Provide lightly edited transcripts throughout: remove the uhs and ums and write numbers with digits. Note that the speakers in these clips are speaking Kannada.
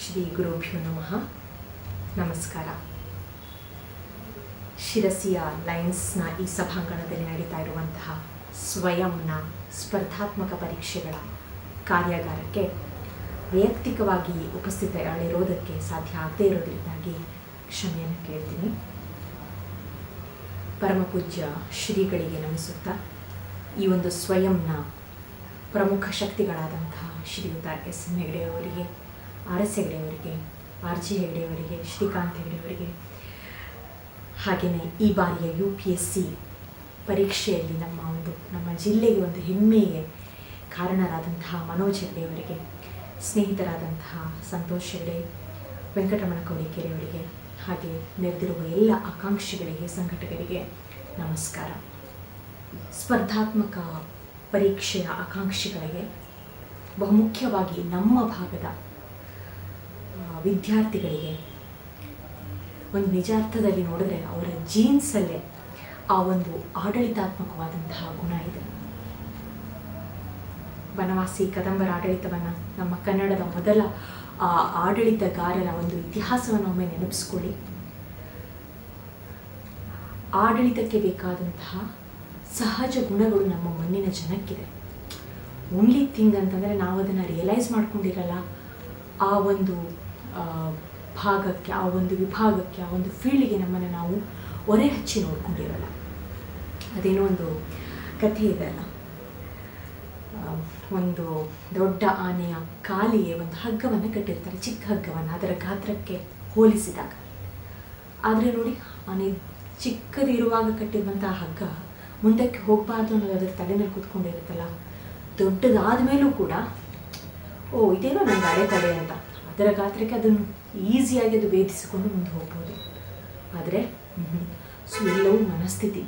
ಶ್ರೀ ಗುರುಭ್ಯೋ ನಮಃ. ನಮಸ್ಕಾರ. ಶಿರಸಿಯ ಲಯನ್ಸ್ನ ಈ ಸಭಾಂಗಣದಲ್ಲಿ ನಡೀತಾ ಇರುವಂತಹ ಸ್ವಯಂನ ಸ್ಪರ್ಧಾತ್ಮಕ ಪರೀಕ್ಷೆಗಳ ಕಾರ್ಯಾಗಾರಕ್ಕೆ ವೈಯಕ್ತಿಕವಾಗಿ ಉಪಸ್ಥಿತಳಿರೋದಕ್ಕೆ ಸಾಧ್ಯ ಆಗದೇ ಇರೋದರಿಂದಾಗಿ ಕ್ಷಮೆಯನ್ನು ಕೇಳ್ತೀನಿ. ಪರಮಪೂಜ್ಯ ಶ್ರೀಗಳಿಗೆ ನಮಿಸುತ್ತಾ ಈ ಒಂದು ಸ್ವಯಂನ ಪ್ರಮುಖ ಶಕ್ತಿಗಳಾದಂತಹ ಶ್ರೀಯುತ ಎಸ್ ಎನ್ ಹೆಗಡೆಯವರಿಗೆ, ಆರ್ ಎಸ್ ಹೆಗಡೆಯವರಿಗೆ, ಆರ್ ಜಿ ಹೆಗಡೆಯವರಿಗೆ, ಶ್ರೀಕಾಂತ್ ಹೆಗಡೆಯವರಿಗೆ, ಹಾಗೆಯೇ ಈ ಬಾರಿಯ UPSC ಪರೀಕ್ಷೆಯಲ್ಲಿ ನಮ್ಮ ಜಿಲ್ಲೆಗೆ ಒಂದು ಹೆಮ್ಮೆಗೆ ಕಾರಣರಾದಂತಹ ಮನೋಜ್ ಹೆಗಡೆಯವರಿಗೆ, ಸ್ನೇಹಿತರಾದಂತಹ ಸಂತೋಷ್ ಹೆಗಡೆ, ವೆಂಕಟರಮಣ ಕೌಳಿಕೆರೆಯವರಿಗೆ, ಹಾಗೆ ನೆರೆದಿರುವ ಎಲ್ಲ ಆಕಾಂಕ್ಷಿಗಳಿಗೆ, ಸಂಘಟಕರಿಗೆ ನಮಸ್ಕಾರ. ಸ್ಪರ್ಧಾತ್ಮಕ ಪರೀಕ್ಷೆಯ ಆಕಾಂಕ್ಷಿಗಳಿಗೆ, ಬಹುಮುಖ್ಯವಾಗಿ ನಮ್ಮ ಭಾಗದ ವಿದ್ಯಾರ್ಥಿಗಳಿಗೆ ಒಂದು ನಿಜಾರ್ಥದಲ್ಲಿ ನೋಡಿದ್ರೆ ಅವರ ಜೀನ್ಸಲ್ಲೇ ಆ ಒಂದು ಆಡಳಿತಾತ್ಮಕವಾದಂತಹ ಗುಣ ಇದೆ. ಬನವಾಸಿ ಕದಂಬರ ಆಡಳಿತವನ್ನು, ನಮ್ಮ ಕನ್ನಡದ ಮೊದಲ ಆಡಳಿತಗಾರರ ಒಂದು ಇತಿಹಾಸವನ್ನು ಒಮ್ಮೆ ನೆನಪಿಸ್ಕೊಳ್ಳಿ. ಆಡಳಿತಕ್ಕೆ ಬೇಕಾದಂತಹ ಸಹಜ ಗುಣಗಳು ನಮ್ಮ ಮಣ್ಣಿನ ಜನಕ್ಕಿದೆ. ಓನ್ಲಿ ಥಿಂಗ್ ಅಂತಂದರೆ ನಾವು ಅದನ್ನು ರಿಯಲೈಸ್ ಮಾಡ್ಕೊಂಡಿರಲ್ಲ. ಆ ಒಂದು ಭಾಗಕ್ಕೆ, ಆ ಒಂದು ವಿಭಾಗಕ್ಕೆ, ಆ ಒಂದು ಫೀಲ್ಡಿಗೆ ನಮ್ಮನ್ನು ನಾವು ಒರೆ ಹಚ್ಚಿ ನೋಡ್ಕೊಂಡಿರಲ್ಲ. ಅದೇನೋ ಒಂದು ಕಥೆ ಇದೆ ಅಲ್ಲ, ಒಂದು ದೊಡ್ಡ ಆನೆಯ ಕಾಲಿಗೆ ಒಂದು ಹಗ್ಗವನ್ನು ಕಟ್ಟಿರ್ತಾರೆ, ಚಿಕ್ಕ ಹಗ್ಗವನ್ನು, ಅದರ ಗಾತ್ರಕ್ಕೆ ಹೋಲಿಸಿದಾಗ. ಆದರೆ ನೋಡಿ, ಆನೆ ಚಿಕ್ಕದಿರುವಾಗ ಕಟ್ಟಿರುವಂತಹ ಹಗ್ಗ ಮುಂದಕ್ಕೆ ಹೋಗಬಾರ್ದು ಅನ್ನೋದು ಅದರ ತಲೆನಲ್ಲಿ ಕೂತ್ಕೊಂಡಿರುತ್ತಲ್ಲ, ದೊಡ್ಡದಾದ ಮೇಲೂ ಕೂಡ ಇದೇನೋ ನನಗೆ ಅಡೆತಡೆ ಅಂತ ಅದರ ಗಾತ್ರಕ್ಕೆ ಅದನ್ನು ಈಸಿಯಾಗಿ ಅದು ಭೇದಿಸಿಕೊಂಡು ಮುಂದೆ ಹೋಗ್ಬೋದು. ಆದರೆ ಎಲ್ಲವೂ ಮನಸ್ಥಿತಿ.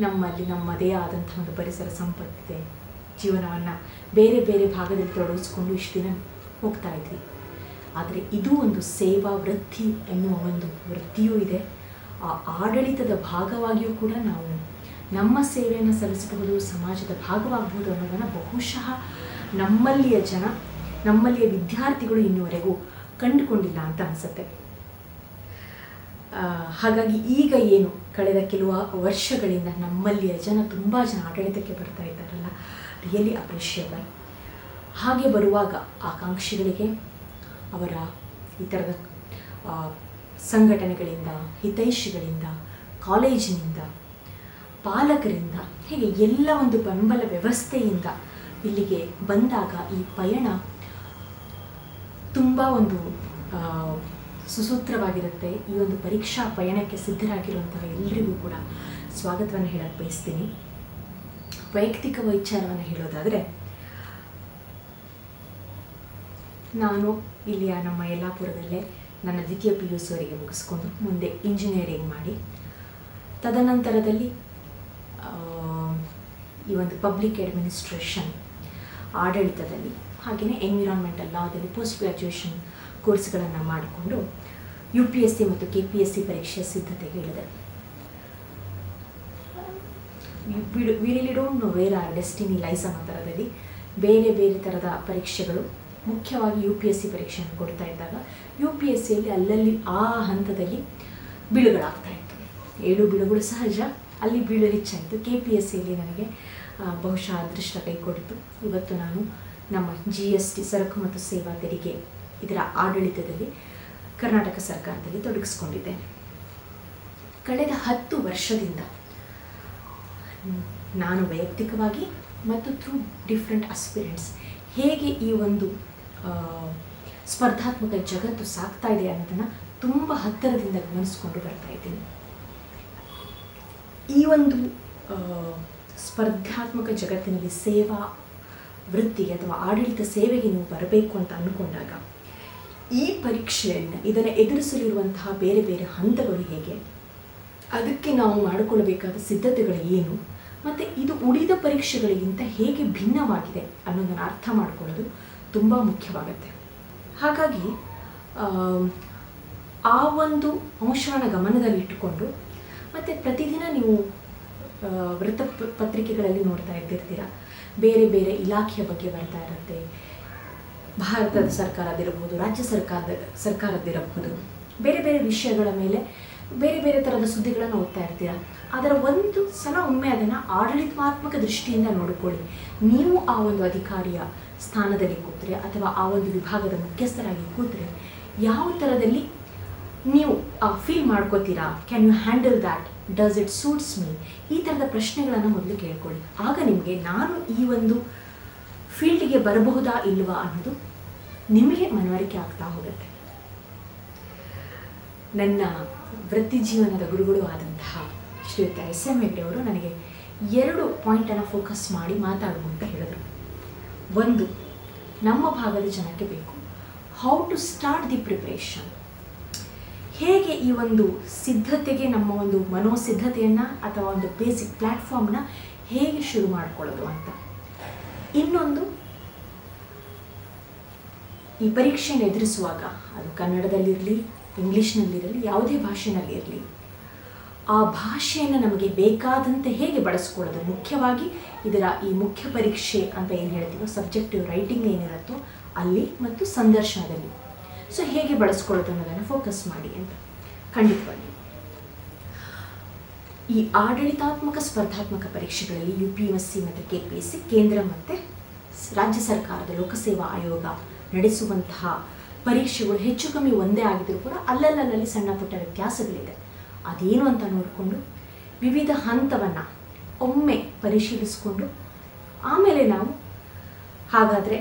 ನಮ್ಮಲ್ಲಿ ನಮ್ಮದೇ ಆದಂಥ ಒಂದು ಪರಿಸರ ಸಂಪತ್ತಿದೆ. ಜೀವನವನ್ನು ಬೇರೆ ಬೇರೆ ಭಾಗದಲ್ಲಿ ತೊಡಗಿಸ್ಕೊಂಡು ಇಷ್ಟು ದಿನ ಹೋಗ್ತಾ ಇದ್ವಿ. ಆದರೆ ಇದು ಒಂದು ಸೇವಾ ವೃತ್ತಿ ಎನ್ನುವ ಒಂದು ವೃತ್ತಿಯೂ ಇದೆ. ಆ ಆಡಳಿತದ ಭಾಗವಾಗಿಯೂ ಕೂಡ ನಾವು ನಮ್ಮ ಸೇವೆಯನ್ನು ಸಲ್ಲಿಸಬಹುದು, ಸಮಾಜದ ಭಾಗವಾಗಬಹುದು ಅನ್ನೋದನ್ನು ಬಹುಶಃ ನಮ್ಮಲ್ಲಿಯ ವಿದ್ಯಾರ್ಥಿಗಳು ಇನ್ನುವರೆಗೂ ಕಂಡುಕೊಂಡಿಲ್ಲ ಅಂತ ಅನಿಸುತ್ತೆ. ಹಾಗಾಗಿ ಈಗ ಏನು ಕಳೆದ ಕೆಲವು ವರ್ಷಗಳಿಂದ ನಮ್ಮಲ್ಲಿಯ ತುಂಬ ಜನ ಆಡಳಿತಕ್ಕೆ ಬರ್ತಾ ಇದ್ದಾರಲ್ಲ, ರಿಯಲಿ ಅಪ್ರಿಷಿಯಬಲ್. ಹಾಗೆ ಬರುವಾಗ ಆಕಾಂಕ್ಷಿಗಳಿಗೆ ಅವರ ಈ ಥರದ ಸಂಘಟನೆಗಳಿಂದ, ಹಿತೈಷಿಗಳಿಂದ, ಕಾಲೇಜಿನಿಂದ, ಪಾಲಕರಿಂದ, ಹೀಗೆ ಎಲ್ಲ ಒಂದು ಬೆಂಬಲ ವ್ಯವಸ್ಥೆಯಿಂದ ಇಲ್ಲಿಗೆ ಬಂದಾಗ ಈ ಪಯಣ ತುಂಬ ಒಂದು ಸುಸೂತ್ರವಾಗಿರುತ್ತೆ. ಈ ಒಂದು ಪರೀಕ್ಷಾ ಪಯಣಕ್ಕೆ ಸಿದ್ಧರಾಗಿರುವಂತಹ ಎಲ್ಲರಿಗೂ ಕೂಡ ಸ್ವಾಗತವನ್ನು ಹೇಳಕ್ಕೆ ಬಯಸ್ತೀನಿ. ವೈಯಕ್ತಿಕ ವಿಚಾರವನ್ನು ಹೇಳೋದಾದರೆ, ನಾನು ಇಲ್ಲಿಯ ನಮ್ಮ ಯಲ್ಲಾಪುರದಲ್ಲೇ ನನ್ನ ದ್ವಿತೀಯ PUC ವರೆಗೆ ಮುಗಿಸ್ಕೊಂಡು ಮುಂದೆ ಇಂಜಿನಿಯರಿಂಗ್ ಮಾಡಿ, ತದನಂತರದಲ್ಲಿ ಈ ಒಂದು ಪಬ್ಲಿಕ್ ಅಡ್ಮಿನಿಸ್ಟ್ರೇಷನ್ ಆಡಳಿತದಲ್ಲಿ, ಹಾಗೆಯೇ ಎನ್ವಿರಾನ್ಮೆಂಟಲ್ ಲಾದಲ್ಲಿ ಪೋಸ್ಟ್ ಗ್ರ್ಯಾಜುಯೇಷನ್ ಕೋರ್ಸ್ಗಳನ್ನು ಮಾಡಿಕೊಂಡು UPSC ಮತ್ತು KPSC ಪರೀಕ್ಷೆಯ ಸಿದ್ಧತೆಗೆ ಇಳಿದೆ. We really don't know where our destiny lies ಅನ್ನೋ ಥರದಲ್ಲಿ ಬೇರೆ ಬೇರೆ ಥರದ ಪರೀಕ್ಷೆಗಳು, ಮುಖ್ಯವಾಗಿ UPSC ಪರೀಕ್ಷೆಯನ್ನು ಕೊಡ್ತಾ ಇದ್ದಾಗ UPSCಯಲ್ಲಿ ಅಲ್ಲಲ್ಲಿ ಆ ಹಂತದಲ್ಲಿ ಬೀಳುಗಳಾಗ್ತಾ ಇತ್ತು. 7 ಬೀಳುಗಳು ಸಹಜ, ಅಲ್ಲಿ ಬೀಳು ಹೆಚ್ಚಾಯಿತು. KPSCಯಲ್ಲಿ ನನಗೆ ಬಹುಶಃ ಅದೃಷ್ಟ ಕೈ ಕೊಡಿತು. ಇವತ್ತು ನಾನು ನಮ್ಮ GST ಸರಕು ಮತ್ತು ಸೇವಾ ತೆರಿಗೆ ಇದರ ಆಡಳಿತದಲ್ಲಿ ಕರ್ನಾಟಕ ಸರ್ಕಾರದಲ್ಲಿ ತೊಡಗಿಸ್ಕೊಂಡಿದ್ದೇನೆ. ಕಳೆದ 10 ವರ್ಷದಿಂದ ನಾನು ವೈಯಕ್ತಿಕವಾಗಿ ಮತ್ತು ಥ್ರೂ ಡಿಫ್ರೆಂಟ್ ಆಸ್ಪಿರೆಂಟ್ಸ್ ಹೇಗೆ ಈ ಒಂದು ಸ್ಪರ್ಧಾತ್ಮಕ ಜಗತ್ತು ಸಾಗ್ತಾ ಇದೆ ಅನ್ನೋದನ್ನು ತುಂಬ ಹತ್ತಿರದಿಂದ ಗಮನಿಸ್ಕೊಂಡು ಬರ್ತಾ ಇದ್ದೀನಿ. ಈ ಒಂದು ಸ್ಪರ್ಧಾತ್ಮಕ ಜಗತ್ತಿನಲ್ಲಿ ಸೇವಾ ವೃತ್ತಿಗೆ ಅಥವಾ ಆಡಳಿತ ಸೇವೆಗೆ ನೀವು ಬರಬೇಕು ಅಂತ ಅಂದ್ಕೊಂಡಾಗ ಈ ಪರೀಕ್ಷೆಯನ್ನು, ಇದನ್ನು ಎದುರಿಸಲಿರುವಂತಹ ಬೇರೆ ಬೇರೆ ಹಂತಗಳು ಹೇಗೆ, ಅದಕ್ಕೆ ನಾವು ಮಾಡಿಕೊಳ್ಳಬೇಕಾದ ಸಿದ್ಧತೆಗಳು ಏನು, ಮತ್ತು ಇದು ಉಳಿದ ಪರೀಕ್ಷೆಗಳಿಗಿಂತ ಹೇಗೆ ಭಿನ್ನವಾಗಿದೆ ಅನ್ನೋದನ್ನು ಅರ್ಥ ಮಾಡಿಕೊಳ್ಳೋದು ತುಂಬ ಮುಖ್ಯವಾಗುತ್ತೆ. ಹಾಗಾಗಿ ಆ ಒಂದು ಅಂಶವನ್ನು ಗಮನದಲ್ಲಿಟ್ಟುಕೊಂಡು, ಮತ್ತು ಪ್ರತಿದಿನ ನೀವು ವೃತ್ತಪತ್ರಿಕೆಗಳಲ್ಲಿ ನೋಡ್ತಾ ಇರ್ತೀರ, ಬೇರೆ ಬೇರೆ ಇಲಾಖೆಯ ಬಗ್ಗೆ ಬರ್ತಾ ಇರುತ್ತೆ. ಭಾರತದ ಸರ್ಕಾರದಿರಬಹುದು, ರಾಜ್ಯ ಸರ್ಕಾರದಿರಬಹುದು, ಬೇರೆ ಬೇರೆ ವಿಷಯಗಳ ಮೇಲೆ ಬೇರೆ ಬೇರೆ ಥರದ ಸುದ್ದಿಗಳನ್ನು ಓದ್ತಾ ಇರ್ತೀರ. ಅದರ ಒಂದು ಸಲ ಒಮ್ಮೆ ಅದನ್ನು ಆಡಳಿತಾತ್ಮಕ ದೃಷ್ಟಿಯಿಂದ ನೋಡಿಕೊಳ್ಳಿ. ನೀವು ಆ ಒಂದು ಅಧಿಕಾರಿಯ ಸ್ಥಾನದಲ್ಲಿ ಕೂತ್ರೆ ಅಥವಾ ಆ ಒಂದು ವಿಭಾಗದ ಮುಖ್ಯಸ್ಥರಾಗಿ ಕೂತ್ರೆ ಯಾವ ಥರದಲ್ಲಿ ನೀವು ಫೀಲ್ ಮಾಡ್ಕೋತೀರಾ? Can you handle that? Does it suits me? ಈ ಥರದ ಪ್ರಶ್ನೆಗಳನ್ನು ಮೊದಲು ಕೇಳ್ಕೊಳ್ಳಿ. ಆಗ ನಿಮಗೆ ನಾನು ಈ ಒಂದು ಫೀಲ್ಡಿಗೆ ಬರಬಹುದಾ ಇಲ್ವಾ ಅನ್ನೋದು ನಿಮಗೆ ಮನವರಿಕೆ ಆಗ್ತಾ ಹೋಗುತ್ತೆ. ನನ್ನ ವೃತ್ತಿ ಜೀವನದ ಗುರುಗಳು ಆದಂತಹ ಶ್ರೀಯುತ SM ಹೆಗ್ಡೆ ಅವರು ನನಗೆ 2 ಪಾಯಿಂಟನ್ನು ಫೋಕಸ್ ಮಾಡಿ ಮಾತಾಡು ಅಂತ ಹೇಳಿದರು. ಒಂದು, ನಮ್ಮ ಭಾಗದ ಜನಕ್ಕೆ ಬೇಕು how to start the preparation, ಹೇಗೆ ಈ ಒಂದು ಸಿದ್ಧತೆಗೆ ನಮ್ಮ ಒಂದು ಮನೋಸಿದ್ಧತೆಯನ್ನು ಅಥವಾ ಒಂದು ಬೇಸಿಕ್ ಪ್ಲ್ಯಾಟ್ಫಾರ್ಮ್ನ ಹೇಗೆ ಶುರು ಮಾಡಿಕೊಳ್ಳೋದು ಅಂತ. ಇನ್ನೊಂದು, ಈ ಪರೀಕ್ಷೆಯನ್ನು ಎದುರಿಸುವಾಗ ಅದು ಕನ್ನಡದಲ್ಲಿರಲಿ, ಇಂಗ್ಲೀಷ್ನಲ್ಲಿರಲಿ, ಯಾವುದೇ ಭಾಷೆನಲ್ಲಿರಲಿ, ಆ ಭಾಷೆಯನ್ನು ನಮಗೆ ಬೇಕಾದಂತೆ ಹೇಗೆ ಬಳಸ್ಕೊಳ್ಳೋದು, ಮುಖ್ಯವಾಗಿ ಈ ಮುಖ್ಯ ಪರೀಕ್ಷೆ ಅಂತ ಏನು ಹೇಳ್ತೀವೋ ಸಬ್ಜೆಕ್ಟಿವ್ ರೈಟಿಂಗ್ ಏನಿರುತ್ತೋ ಅಲ್ಲಿ ಮತ್ತು ಸಂದರ್ಶನದಲ್ಲಿ ಸೊ ಹೇಗೆ ಬಳಸ್ಕೊಳ್ಳೋದು ಅನ್ನೋದನ್ನು ಫೋಕಸ್ ಮಾಡಿ ಅಂತ. ಖಂಡಿತವಾಗಿ ಈ ಆಡಳಿತಾತ್ಮಕ ಸ್ಪರ್ಧಾತ್ಮಕ ಪರೀಕ್ಷೆಗಳಲ್ಲಿ UPSC ಮತ್ತು KPSC, ಕೇಂದ್ರ ಮತ್ತು ರಾಜ್ಯ ಸರ್ಕಾರದ ಲೋಕಸೇವಾ ಆಯೋಗ ನಡೆಸುವಂತಹ ಪರೀಕ್ಷೆಗಳು ಹೆಚ್ಚು ಕಮ್ಮಿ ಒಂದೇ ಆಗಿದ್ದರೂ ಕೂಡ ಅಲ್ಲಲ್ಲಿ ಸಣ್ಣ ಪುಟ್ಟ ವ್ಯತ್ಯಾಸಗಳಿದೆ. ಅದೇನು ಅಂತ ನೋಡಿಕೊಂಡು ವಿವಿಧ ಹಂತವನ್ನು ಒಮ್ಮೆ ಪರಿಶೀಲಿಸಿಕೊಂಡು ಆಮೇಲೆ ನಾವು ಹಾಗಾದರೆ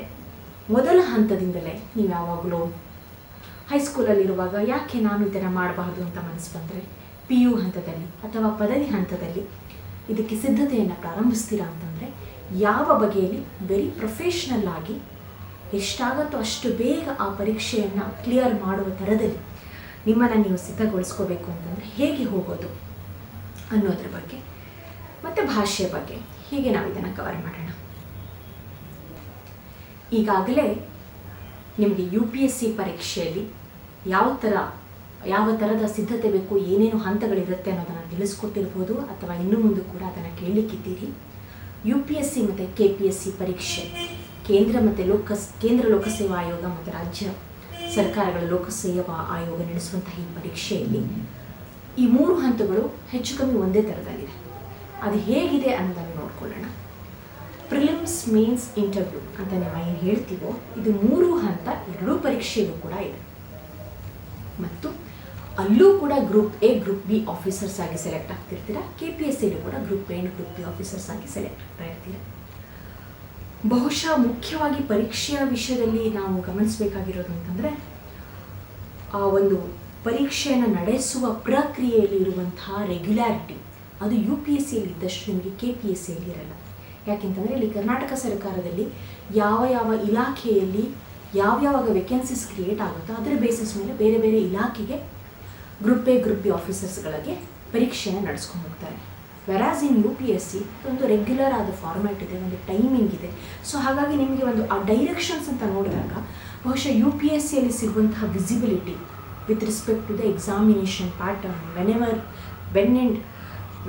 ಮೊದಲ ಹಂತದಿಂದಲೇ ನೀವು ಯಾವಾಗಲೂ ಹೈಸ್ಕೂಲಲ್ಲಿರುವಾಗ ಯಾಕೆ ನಾನು ಇದನ್ನು ಮಾಡಬಾರ್ದು ಅಂತ ಮನಸ್ಸು ಬಂದರೆ PU ಹಂತದಲ್ಲಿ ಅಥವಾ ಪದವಿ ಹಂತದಲ್ಲಿ ಇದಕ್ಕೆ ಸಿದ್ಧತೆಯನ್ನು ಪ್ರಾರಂಭಿಸ್ತೀರಾ ಅಂತಂದರೆ ಯಾವ ಬಗೆಯಲ್ಲಿ ವೆರಿ ಪ್ರೊಫೆಷ್ನಲ್ ಆಗಿ ಎಷ್ಟಾಗುತ್ತೋ ಅಷ್ಟು ಬೇಗ ಆ ಪರೀಕ್ಷೆಯನ್ನು ಕ್ಲಿಯರ್ ಮಾಡುವ ಥರದಲ್ಲಿ ನಿಮ್ಮನ್ನು ನೀವು ಸಿದ್ಧಗೊಳಿಸ್ಕೋಬೇಕು ಅಂತಂದರೆ ಹೇಗೆ ಹೋಗೋದು ಅನ್ನೋದ್ರ ಬಗ್ಗೆ ಮತ್ತು ಭಾಷೆಯ ಬಗ್ಗೆ ಹೀಗೆ ನಾವು ಇದನ್ನು ಕವರ್ ಮಾಡೋಣ. ಈಗಾಗಲೇ ನಿಮಗೆ UPSC ಪರೀಕ್ಷೆಯಲ್ಲಿ ಯಾವ ಥರದ ಸಿದ್ಧತೆ ಬೇಕು, ಏನೇನು ಹಂತಗಳಿರುತ್ತೆ ಅನ್ನೋದನ್ನು ತಿಳಿಸ್ಕೊಟ್ಟಿರ್ಬೋದು ಅಥವಾ ಇನ್ನು ಮುಂದೆ ಕೂಡ ಅದನ್ನು ಕೇಳಲಿಕ್ಕಿದ್ದೀರಿ. UPSC ಮತ್ತು KPSC ಪರೀಕ್ಷೆ ಕೇಂದ್ರ ಲೋಕಸೇವಾ ಆಯೋಗ ಮತ್ತು ರಾಜ್ಯ ಸರ್ಕಾರಗಳ ಲೋಕಸೇವಾ ಆಯೋಗ ನಡೆಸುವಂತಹ ಈ ಪರೀಕ್ಷೆಯಲ್ಲಿ ಈ 3 ಹಂತಗಳು ಹೆಚ್ಚು ಕಮ್ಮಿ ಒಂದೇ ಥರದಲ್ಲಿದೆ. ಅದು ಹೇಗಿದೆ ಅನ್ನೋದನ್ನು ನೋಡ್ಕೊಳ್ಳೋಣ. ಪ್ರಿಲಿಮ್ಸ್, ಮೇನ್ಸ್, ಇಂಟರ್ವ್ಯೂ ಅಂತ ನಾವು ಏನು ಹೇಳ್ತೀವೋ ಇದು 3 ಹಂತ 2 ಪರೀಕ್ಷೆಯಲ್ಲೂ ಕೂಡ ಇದೆ. ಮತ್ತು ಅಲ್ಲೂ ಕೂಡ group A, group B officers ಆಗಿ ಸೆಲೆಕ್ಟ್ ಆಗ್ತಿರ್ತೀರ. KPSCಯಲ್ಲೂ ಕೂಡ group A, group B officers ಆಗಿ ಸೆಲೆಕ್ಟ್ ಆಗ್ತಾ ಇರ್ತೀರ. ಬಹುಶಃ ಮುಖ್ಯವಾಗಿ ಪರೀಕ್ಷೆಯ ವಿಷಯದಲ್ಲಿ ನಾವು ಗಮನಿಸಬೇಕಾಗಿರೋದು ಅಂತಂದರೆ ಆ ಒಂದು ಪರೀಕ್ಷೆಯನ್ನು ನಡೆಸುವ ಪ್ರಕ್ರಿಯೆಯಲ್ಲಿ ಇರುವಂತಹ ರೆಗ್ಯುಲಾರಿಟಿ ಅದು UPSCಯಲ್ಲಿ ಇದ್ದಷ್ಟು ನಿಮಗೆ KPSCಯಲ್ಲಿ ಇರಲ್ಲ. ಯಾಕೆಂತಂದರೆ ಇಲ್ಲಿ ಕರ್ನಾಟಕ ಸರ್ಕಾರದಲ್ಲಿ ಯಾವ ಇಲಾಖೆಯಲ್ಲಿ ಯಾವ್ಯಾವಾಗ ವೇಕೆನ್ಸೀಸ್ ಕ್ರಿಯೇಟ್ ಆಗುತ್ತೋ ಅದರ ಬೇಸಿಸ್ ಮೇಲೆ ಬೇರೆ ಬೇರೆ ಇಲಾಖೆಗೆ ಗ್ರೂಪ್ A, ಗ್ರೂಪ್ B ಆಫೀಸರ್ಸ್ಗಳಿಗೆ ಪರೀಕ್ಷೆಯನ್ನು ನಡೆಸ್ಕೊಂಡು ಹೋಗ್ತಾರೆ. ವೆರಾಸ್ ಇನ್ UPSC ಒಂದು ರೆಗ್ಯುಲರ್ ಆದ ಫಾರ್ಮ್ಯಾಟ್ ಇದೆ, ಒಂದು ಟೈಮಿಂಗ್ ಇದೆ. ಸೊ ಹಾಗಾಗಿ ನಿಮಗೆ ಒಂದು ಆ ಡೈರೆಕ್ಷನ್ಸ್ ಅಂತ ನೋಡಿದಾಗ ಬಹುಶಃ UPSCಯಲ್ಲಿ ಸಿಗುವಂತಹ visibility with respect to the examination pattern,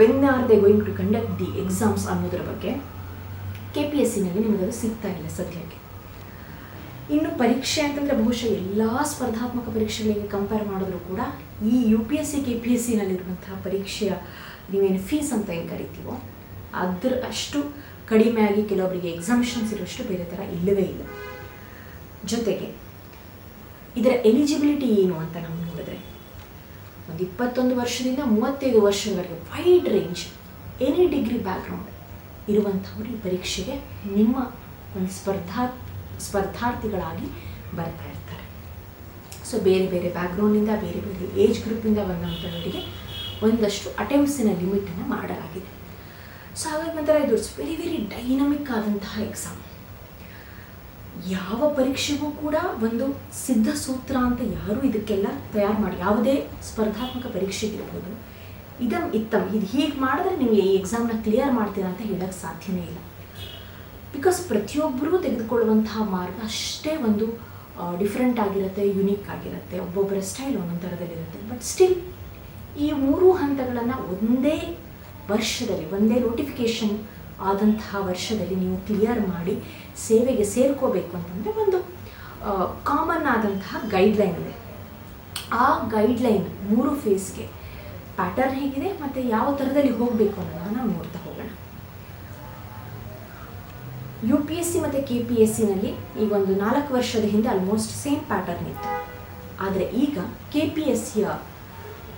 when are they going to conduct the exams ಅನ್ನೋದ್ರ ಬಗ್ಗೆ KPSCನಲ್ಲಿ ನಿಮಗದು ಸಿಗ್ತಾ ಇಲ್ಲ ಸದ್ಯಕ್ಕೆ. ಇನ್ನು ಪರೀಕ್ಷೆ ಅಂತಂದರೆ ಬಹುಶಃ ಎಲ್ಲ ಸ್ಪರ್ಧಾತ್ಮಕ ಪರೀಕ್ಷೆಗಳಿಗೆ ಕಂಪೇರ್ ಮಾಡಿದ್ರು ಕೂಡ ಈ UPSC KPSCನಲ್ಲಿರುವಂತಹ ಪರೀಕ್ಷೆಯ ನೀವೇನು ಫೀಸ್ ಅಂತ ಏನು ಕರಿತೀವೋ ಅದರ ಅಷ್ಟು ಕಡಿಮೆಯಾಗಿ ಕೆಲವೊಬ್ಬರಿಗೆ ಎಕ್ಸಾಮಿಷನ್ಸ್ ಇರೋಷ್ಟು ಬೇರೆ ಥರ ಇಲ್ಲವೇ ಇಲ್ಲ. ಜೊತೆಗೆ ಇದರ ಎಲಿಜಿಬಿಲಿಟಿ ಏನು ಅಂತ ನಾವು ನೋಡಿದ್ರೆ ಒಂದು 21 ವರ್ಷದಿಂದ 35 ವರ್ಷದವರೆಗೆ wide range any degree background ಇರುವಂಥವರು ಈ ಪರೀಕ್ಷೆಗೆ ನಿಮ್ಮ ಒಂದು ಸ್ಪರ್ಧಾರ್ಥಿಗಳಾಗಿ ಬರ್ತಾ ಇರ್ತಾರೆ. ಸೊ ಬೇರೆ ಬೇರೆ ಬ್ಯಾಕ್ಗ್ರೌಂಡಿಂದ ಬೇರೆ ಬೇರೆ ಏಜ್ ಗ್ರೂಪಿಂದ ಬಂದಂಥವರಿಗೆ ಒಂದಷ್ಟು ಅಟೆಂಪ್ಟ್ಸಿನ ಲಿಮಿಟನ್ನು ಮಾಡಲಾಗಿದೆ. ಸೊ ಹಾಗಾಗಿ ನಂತರ ಇದು ವೆರಿ ವೆರಿ ಡೈನಮಿಕ್ ಆದಂತಹ ಎಕ್ಸಾಮ್. ಯಾವ ಪರೀಕ್ಷೆಗೂ ಕೂಡ ಒಂದು ಸಿದ್ಧ ಸೂತ್ರ ಅಂತ ಯಾರೂ ಇದಕ್ಕೆಲ್ಲ ತಯಾರು ಮಾಡಿ, ಯಾವುದೇ ಸ್ಪರ್ಧಾತ್ಮಕ ಪರೀಕ್ಷೆಗಿರ್ಬೋದು ಇದು ಹೀಗೆ ಮಾಡಿದ್ರೆ ನಿಮಗೆ ಈ ಎಕ್ಸಾಮ್ನ ಕ್ಲಿಯರ್ ಮಾಡ್ತೀರಾ ಅಂತ ಹೇಳೋಕ್ಕೆ ಸಾಧ್ಯನೇ ಇಲ್ಲ. ಬಿಕಾಸ್ ಪ್ರತಿಯೊಬ್ಬರೂ ತೆಗೆದುಕೊಳ್ಳುವಂತಹ ಮಾರ್ಗ ಅಷ್ಟೇ ಒಂದು ಡಿಫ್ರೆಂಟ್ ಆಗಿರುತ್ತೆ, ಯುನೀಕ್ ಆಗಿರುತ್ತೆ, ಒಬ್ಬೊಬ್ಬರ ಸ್ಟೈಲ್ ಒಂದೊಂದು ಥರದಲ್ಲಿರುತ್ತೆ. ಬಟ್ ಸ್ಟಿಲ್ ಈ 3 ಹಂತಗಳನ್ನು ಒಂದೇ ವರ್ಷದಲ್ಲಿ, ಒಂದೇ ನೋಟಿಫಿಕೇಷನ್ ಆದಂತಹ ವರ್ಷದಲ್ಲಿ ನೀವು ಕ್ಲಿಯರ್ ಮಾಡಿ ಸೇವೆಗೆ ಸೇರ್ಕೋಬೇಕು ಅಂತಂದರೆ ಒಂದು ಕಾಮನ್ ಆದಂತಹ ಗೈಡ್ಲೈನ್ ಇದೆ. ಆ ಗೈಡ್ಲೈನ್ 3 ಫೇಸ್ಗೆ ಪ್ಯಾಟರ್ನ್ ಹೇಗಿದೆ ಮತ್ತು ಯಾವ ಥರದಲ್ಲಿ ಹೋಗಬೇಕು ಅನ್ನೋದನ್ನು ನಾವು ನೋಡ್ತಾ ಹೋಗೋಣ. UPSC ಮತ್ತು KPSCನಲ್ಲಿ ಈಗ ಒಂದು 4 ವರ್ಷದ ಹಿಂದೆ ಆಲ್ಮೋಸ್ಟ್ ಸೇಮ್ ಪ್ಯಾಟರ್ನ್ ಇತ್ತು. ಆದರೆ ಈಗ KPSCಯ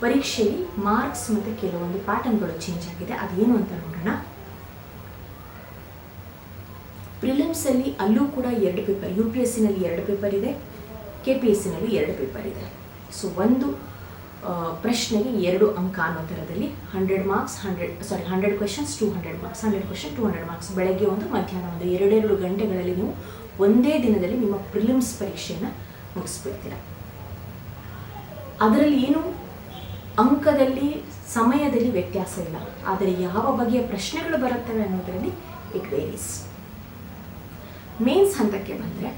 ಪರೀಕ್ಷೆಯಲ್ಲಿ ಮಾರ್ಕ್ಸ್ ಮತ್ತು ಕೆಲವೊಂದು ಪ್ಯಾಟರ್ನ್ಗಳು ಚೇಂಜ್ ಆಗಿದೆ. ಅದೇನು ಅಂತ ನೋಡೋಣ. ಪ್ರಿಲಿಮ್ಸಲ್ಲಿ ಅಲ್ಲೂ ಕೂಡ 2 ಪೇಪರ್, UPSCನಲ್ಲಿ 2 ಪೇಪರ್ ಇದೆ, KPSCನಲ್ಲಿ 2 ಪೇಪರ್ ಇದೆ. ಸೊ ಒಂದು ಪ್ರಶ್ನೆಗೆ 2 ಅಂಕ ಅನ್ನೋ ಥರದಲ್ಲಿ 100 marks 100 questions 200 marks, 100 question 200 marks. ಬೆಳಗ್ಗೆ ಒಂದು ಮಧ್ಯಾಹ್ನ ಒಂದು 2 ಗಂಟೆಗಳಲ್ಲಿ ನೀವು ಒಂದೇ ದಿನದಲ್ಲಿ ನಿಮ್ಮ ಪ್ರಿಲಿಮ್ಸ್ ಪರೀಕ್ಷೆಯನ್ನು ಮುಗಿಸ್ಬಿಡ್ತೀರ. ಅದರಲ್ಲಿ ಏನು ಅಂಕದಲ್ಲಿ ಸಮಯದಲ್ಲಿ ವ್ಯತ್ಯಾಸ ಇಲ್ಲ, ಆದರೆ ಯಾವ ಬಗೆಯ ಪ್ರಶ್ನೆಗಳು ಬರುತ್ತವೆ ಅನ್ನೋದರಲ್ಲಿ ಇಟ್ ವೇರೀಸ್. ಮೇನ್ಸ್ ಹಂತಕ್ಕೆ ಬಂದರೆ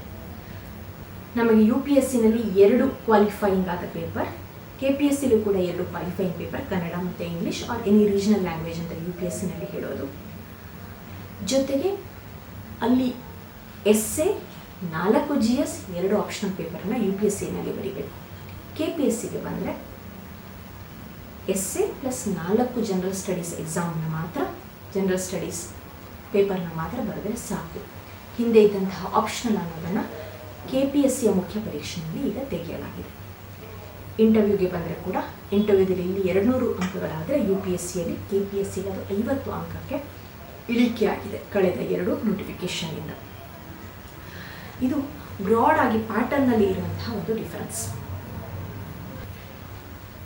ನಮಗೆ UPSCನಲ್ಲಿ 2 ಕ್ವಾಲಿಫೈಯಿಂಗ್ ಆದ ಪೇಪರ್, KPSCಲೂ ಕೂಡ 2 ಕ್ವಾಲಿಫೈಯಿಂಗ್ ಪೇಪರ್, ಕನ್ನಡ ಮತ್ತು English R any regional language ಅಂತ UPSCನಲ್ಲಿ ಹೇಳೋದು. ಜೊತೆಗೆ ಅಲ್ಲಿ ಎಸ್ಸೆ 4 GS 2 ಆಪ್ಷನಲ್ ಪೇಪರನ್ನು UPSCನಲ್ಲಿ ಬರೀಬೇಕು. KPSCಗೆ ಬಂದರೆ ಎಸ್ಸೆ ಪ್ಲಸ್ 4 ಜನರಲ್ ಸ್ಟಡೀಸ್ ಎಕ್ಸಾಮ್ನ ಮಾತ್ರ, ಜನರಲ್ ಸ್ಟಡೀಸ್ ಪೇಪರ್ನ ಮಾತ್ರ ಬರೆದರೆ ಸಾಕು. ಹಿಂದೆ ಇದ್ದಂತಹ ಆಪ್ಷನಲ್ ಅನ್ನೋದನ್ನು KPSCಯ ಮುಖ್ಯ ಪರೀಕ್ಷೆಯಲ್ಲಿ ಈಗ ತೆಗೆಯಲಾಗಿದೆ. ಇಂಟರ್ವ್ಯೂಗೆ ಬಂದರೆ ಕೂಡ ಇಂಟರ್ವ್ಯೂದಲ್ಲಿ ಇಲ್ಲಿ 200 ಅಂಕಗಳಾದರೆ UPSCಯಲ್ಲಿ, KPSCಗೆ ಅದು 50 ಅಂಕಕ್ಕೆ ಇಳಿಕೆ ಆಗಿದೆ ಕಳೆದ 2 ನೋಟಿಫಿಕೇಷನ್ನಿಂದ. ಇದು ಬ್ರಾಡ್ ಆಗಿ ಪ್ಯಾಟರ್ನಲ್ಲಿ ಇರುವಂತಹ ಒಂದು ಡಿಫರೆನ್ಸ್.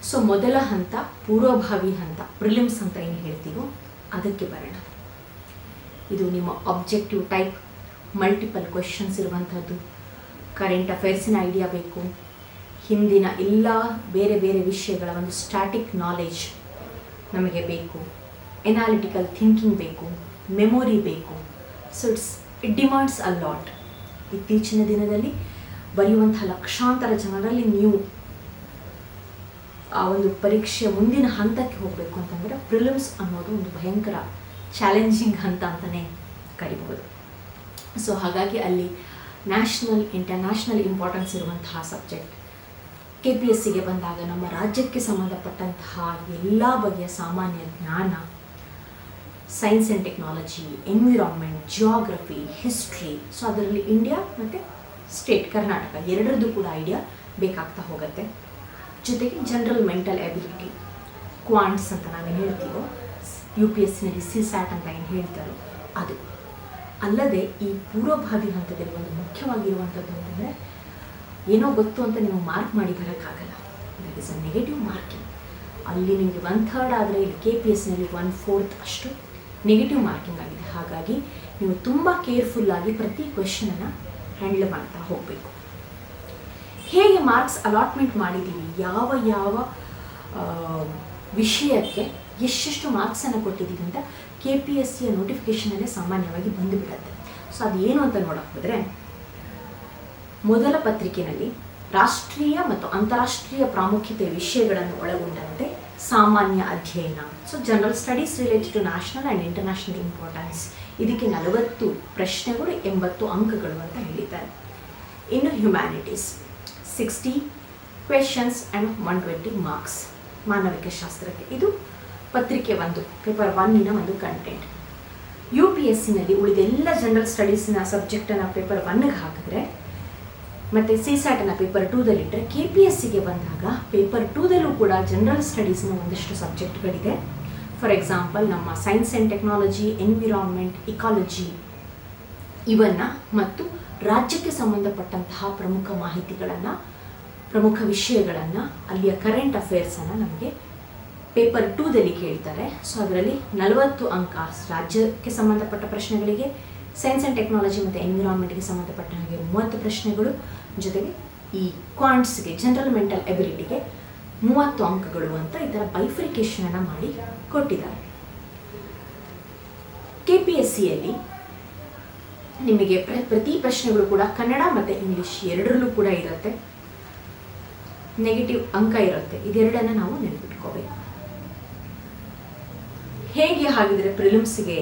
ಸೊ ಮೊದಲ ಹಂತ ಪೂರ್ವಭಾವಿ ಹಂತ, ಪ್ರಿಲಿಮ್ಸ್ ಅಂತ ಏನು ಹೇಳ್ತೀವೋ ಅದಕ್ಕೆ ಬರೋಣ. ಇದು ನಿಮ್ಮ ಆಬ್ಜೆಕ್ಟಿವ್ ಟೈಪ್, ಮಲ್ಟಿಪಲ್ ಕ್ವೆಶನ್ಸ್ ಇರುವಂಥದ್ದು, ಕರೆಂಟ್ ಅಫೇರ್ಸಿನ ಐಡಿಯಾ ಬೇಕು, ಹಿಂದಿನ ಎಲ್ಲ ಬೇರೆ ಬೇರೆ ವಿಷಯಗಳ ಒಂದು ಸ್ಟ್ಯಾಟಿಕ್ ನಾಲೆಜ್ ನಮಗೆ ಬೇಕು, ಎನಾಲಿಟಿಕಲ್ ಥಿಂಕಿಂಗ್ ಬೇಕು, ಮೆಮೊರಿ ಬೇಕು. So it demands a lot. ಇತ್ತೀಚಿನ ದಿನದಲ್ಲಿ ಬರೆಯುವಂತಹ ಲಕ್ಷಾಂತರ ಜನರಲ್ಲಿ ನೀವು ಆ ಒಂದು ಪರೀಕ್ಷೆಯ ಮುಂದಿನ ಹಂತಕ್ಕೆ ಹೋಗಬೇಕು ಅಂತಂದರೆ ಪ್ರಿಲಿಮ್ಸ್ ಅನ್ನೋದು ಒಂದು ಭಯಂಕರ ಚಾಲೆಂಜಿಂಗ್ ಹಂತ ಅಂತಲೇ ಕರಿಬಹುದು. ಸೊ ಹಾಗಾಗಿ ಅಲ್ಲಿ ನ್ಯಾಷನಲ್ ಇಂಟರ್ನ್ಯಾಷನಲ್ ಇಂಪಾರ್ಟೆನ್ಸ್ ಇರುವಂತಹ ಸಬ್ಜೆಕ್ಟ್. KPSCಗೆ ಬಂದಾಗ ನಮ್ಮ ರಾಜ್ಯಕ್ಕೆ ಸಂಬಂಧಪಟ್ಟಂತಹ ಎಲ್ಲ ಬಗೆಯ ಸಾಮಾನ್ಯ ಜ್ಞಾನ, science and technology, environment, geography, history. So ಅದರಲ್ಲಿ ಇಂಡಿಯಾ ಮತ್ತು ಸ್ಟೇಟ್ ಕರ್ನಾಟಕ ಎರಡರದ್ದು ಕೂಡ ಐಡಿಯಾ ಬೇಕಾಗ್ತಾ ಹೋಗುತ್ತೆ. ಜೊತೆಗೆ ಜನರಲ್ ಮೆಂಟಲ್ ಎಬಿಲಿಟಿ, ಕ್ವಾಂಟ್ಸ್ ಅಂತ ನಾವೇನು ಹೇಳ್ತೀವೋ, UPSCನಲ್ಲಿ CSAT ಅಂತ ಏನು ಹೇಳ್ತಾರೋ ಅದು. ಅಲ್ಲದೆ ಈ ಪೂರ್ವಭಾವಿ ಹಂತದಲ್ಲಿ ಒಂದು ಮುಖ್ಯವಾಗಿರುವಂಥದ್ದು ಅಂತಂದರೆ, ಏನೋ ಗೊತ್ತು ಅಂತ ನೀವು ಮಾರ್ಕ್ ಮಾಡಿ ಬರೋಕ್ಕಾಗಲ್ಲ. That is a negative marking. ಅಲ್ಲಿ ನಿಮಗೆ 1/3 ಆದರೆ ಇಲ್ಲಿ KPSCನಲ್ಲಿ 1/4 ಅಷ್ಟು ನೆಗೆಟಿವ್ ಮಾರ್ಕಿಂಗ್ ಆಗಿದೆ. ಹಾಗಾಗಿ ನೀವು ತುಂಬ ಕೇರ್ಫುಲ್ಲಾಗಿ ಪ್ರತಿ ಕ್ವೆಶನನ್ನು ಹ್ಯಾಂಡಲ್ ಮಾಡ್ತಾ ಹೋಗಬೇಕು. ಹೇಗೆ ಮಾರ್ಕ್ಸ್ ಅಲಾಟ್ಮೆಂಟ್ ಮಾಡಿದ್ದೀವಿ, ಯಾವ ಯಾವ ವಿಷಯಕ್ಕೆ ಎಷ್ಟೆಷ್ಟು ಮಾರ್ಕ್ಸನ್ನು ಕೊಟ್ಟಿದ್ದೀವಿ ಅಂತ KPSCಯ ನೋಟಿಫಿಕೇಷನಲ್ಲೇ ಸಾಮಾನ್ಯವಾಗಿ ಬಂದುಬಿಡುತ್ತೆ. ಸೊ ಅದೇನು ಅಂತ ನೋಡೋಕೆ ಹೋದರೆ, ಮೊದಲ ಪತ್ರಿಕೆಯಲ್ಲಿ ರಾಷ್ಟ್ರೀಯ ಮತ್ತು ಅಂತಾರಾಷ್ಟ್ರೀಯ ಪ್ರಾಮುಖ್ಯತೆಯ ವಿಷಯಗಳನ್ನು ಒಳಗೊಂಡಂತೆ ಸಾಮಾನ್ಯ ಅಧ್ಯಯನ, so general studies related to national and international importance, ಇದಕ್ಕೆ 40 ಪ್ರಶ್ನೆಗಳು 80 ಅಂಕಗಳು ಅಂತ ಹೇಳಿದ್ದಾರೆ. ಇನ್ನು ಹ್ಯುಮ್ಯಾನಿಟೀಸ್ 60 ಕ್ವೆಶನ್ಸ್ ಆ್ಯಂಡ್ 120 ಮಾರ್ಕ್ಸ್. ಮಾನವಿಕ ಶಾಸ್ತ್ರಕ್ಕೆ ಇದು ಪತ್ರಿಕೆ 1, ಪೇಪರ್ 1ನ ಒಂದು ಕಂಟೆಂಟ್. UPSCನಲ್ಲಿ ಉಳಿದೆಲ್ಲ ಜನರಲ್ ಸ್ಟಡೀಸ್ನ ಸಬ್ಜೆಕ್ಟನ್ನು ಪೇಪರ್ 1ಗೆ ಹಾಕಿದ್ರೆ ಮತ್ತು CSATನ ಪೇಪರ್ 2ದಲ್ಲಿಟ್ಟರೆ, KPSCಗೆ ಬಂದಾಗ ಪೇಪರ್ 2ದಲ್ಲೂ ಕೂಡ ಜನರಲ್ ಸ್ಟಡೀಸ್ನ ಒಂದಷ್ಟು ಸಬ್ಜೆಕ್ಟ್ಗಳಿದೆ. ಫಾರ್ ಎಕ್ಸಾಂಪಲ್ ನಮ್ಮ science and technology, environment, ecology ಇವನ್ನು ಮತ್ತು ರಾಜ್ಯಕ್ಕೆ ಸಂಬಂಧಪಟ್ಟಂತಹ ಪ್ರಮುಖ ಮಾಹಿತಿಗಳನ್ನು, ಪ್ರಮುಖ ವಿಷಯಗಳನ್ನು, ಅಲ್ಲಿಯ ಕರೆಂಟ್ ಅಫೇರ್ಸನ್ನು ನಮಗೆ ಪೇಪರ್ 2ದಲ್ಲಿ ಕೇಳ್ತಾರೆ. ಸೊ ಅದರಲ್ಲಿ 40 ಅಂಕ ರಾಜ್ಯಕ್ಕೆ ಸಂಬಂಧಪಟ್ಟ ಪ್ರಶ್ನೆಗಳಿಗೆ, ಸೈನ್ಸ್ ಆ್ಯಂಡ್ ಟೆಕ್ನಾಲಜಿ ಮತ್ತು ಎನ್ವಿರಾನ್ಮೆಂಟ್ಗೆ ಸಂಬಂಧಪಟ್ಟ ಹಾಗೆ 30 ಪ್ರಶ್ನೆಗಳು, ಜೊತೆಗೆ ಈ ಕ್ವಾಂಟ್ಸ್ಗೆ, ಜನರಲ್ ಮೆಂಟಲ್ ಎಬಿಲಿಟಿಗೆ 30 ಅಂಕಗಳು ಅಂತ ಈ ಥರ ಬೈಫ್ರಿಕೇಷನನ್ನು ಮಾಡಿ ಕೊಟ್ಟಿದ್ದಾರೆ. KPSCಯಲ್ಲಿ ನಿಮಗೆ ಪ್ರತಿ ಪ್ರಶ್ನೆಗಳು ಕೂಡ ಕನ್ನಡ ಮತ್ತು ಇಂಗ್ಲೀಷ್ ಎರಡರಲ್ಲೂ ಕೂಡ ಇರುತ್ತೆ, ನೆಗೆಟಿವ್ ಅಂಕ ಇರುತ್ತೆ. ಇದೆರಡನ್ನು ನಾವು ನೆನಪಿಟ್ಕೋಬೇಕು. ಹೇಗೆ ಹಾಗಿದ್ರೆ ಪ್ರಿಲಿಮ್ಸ್ಗೆ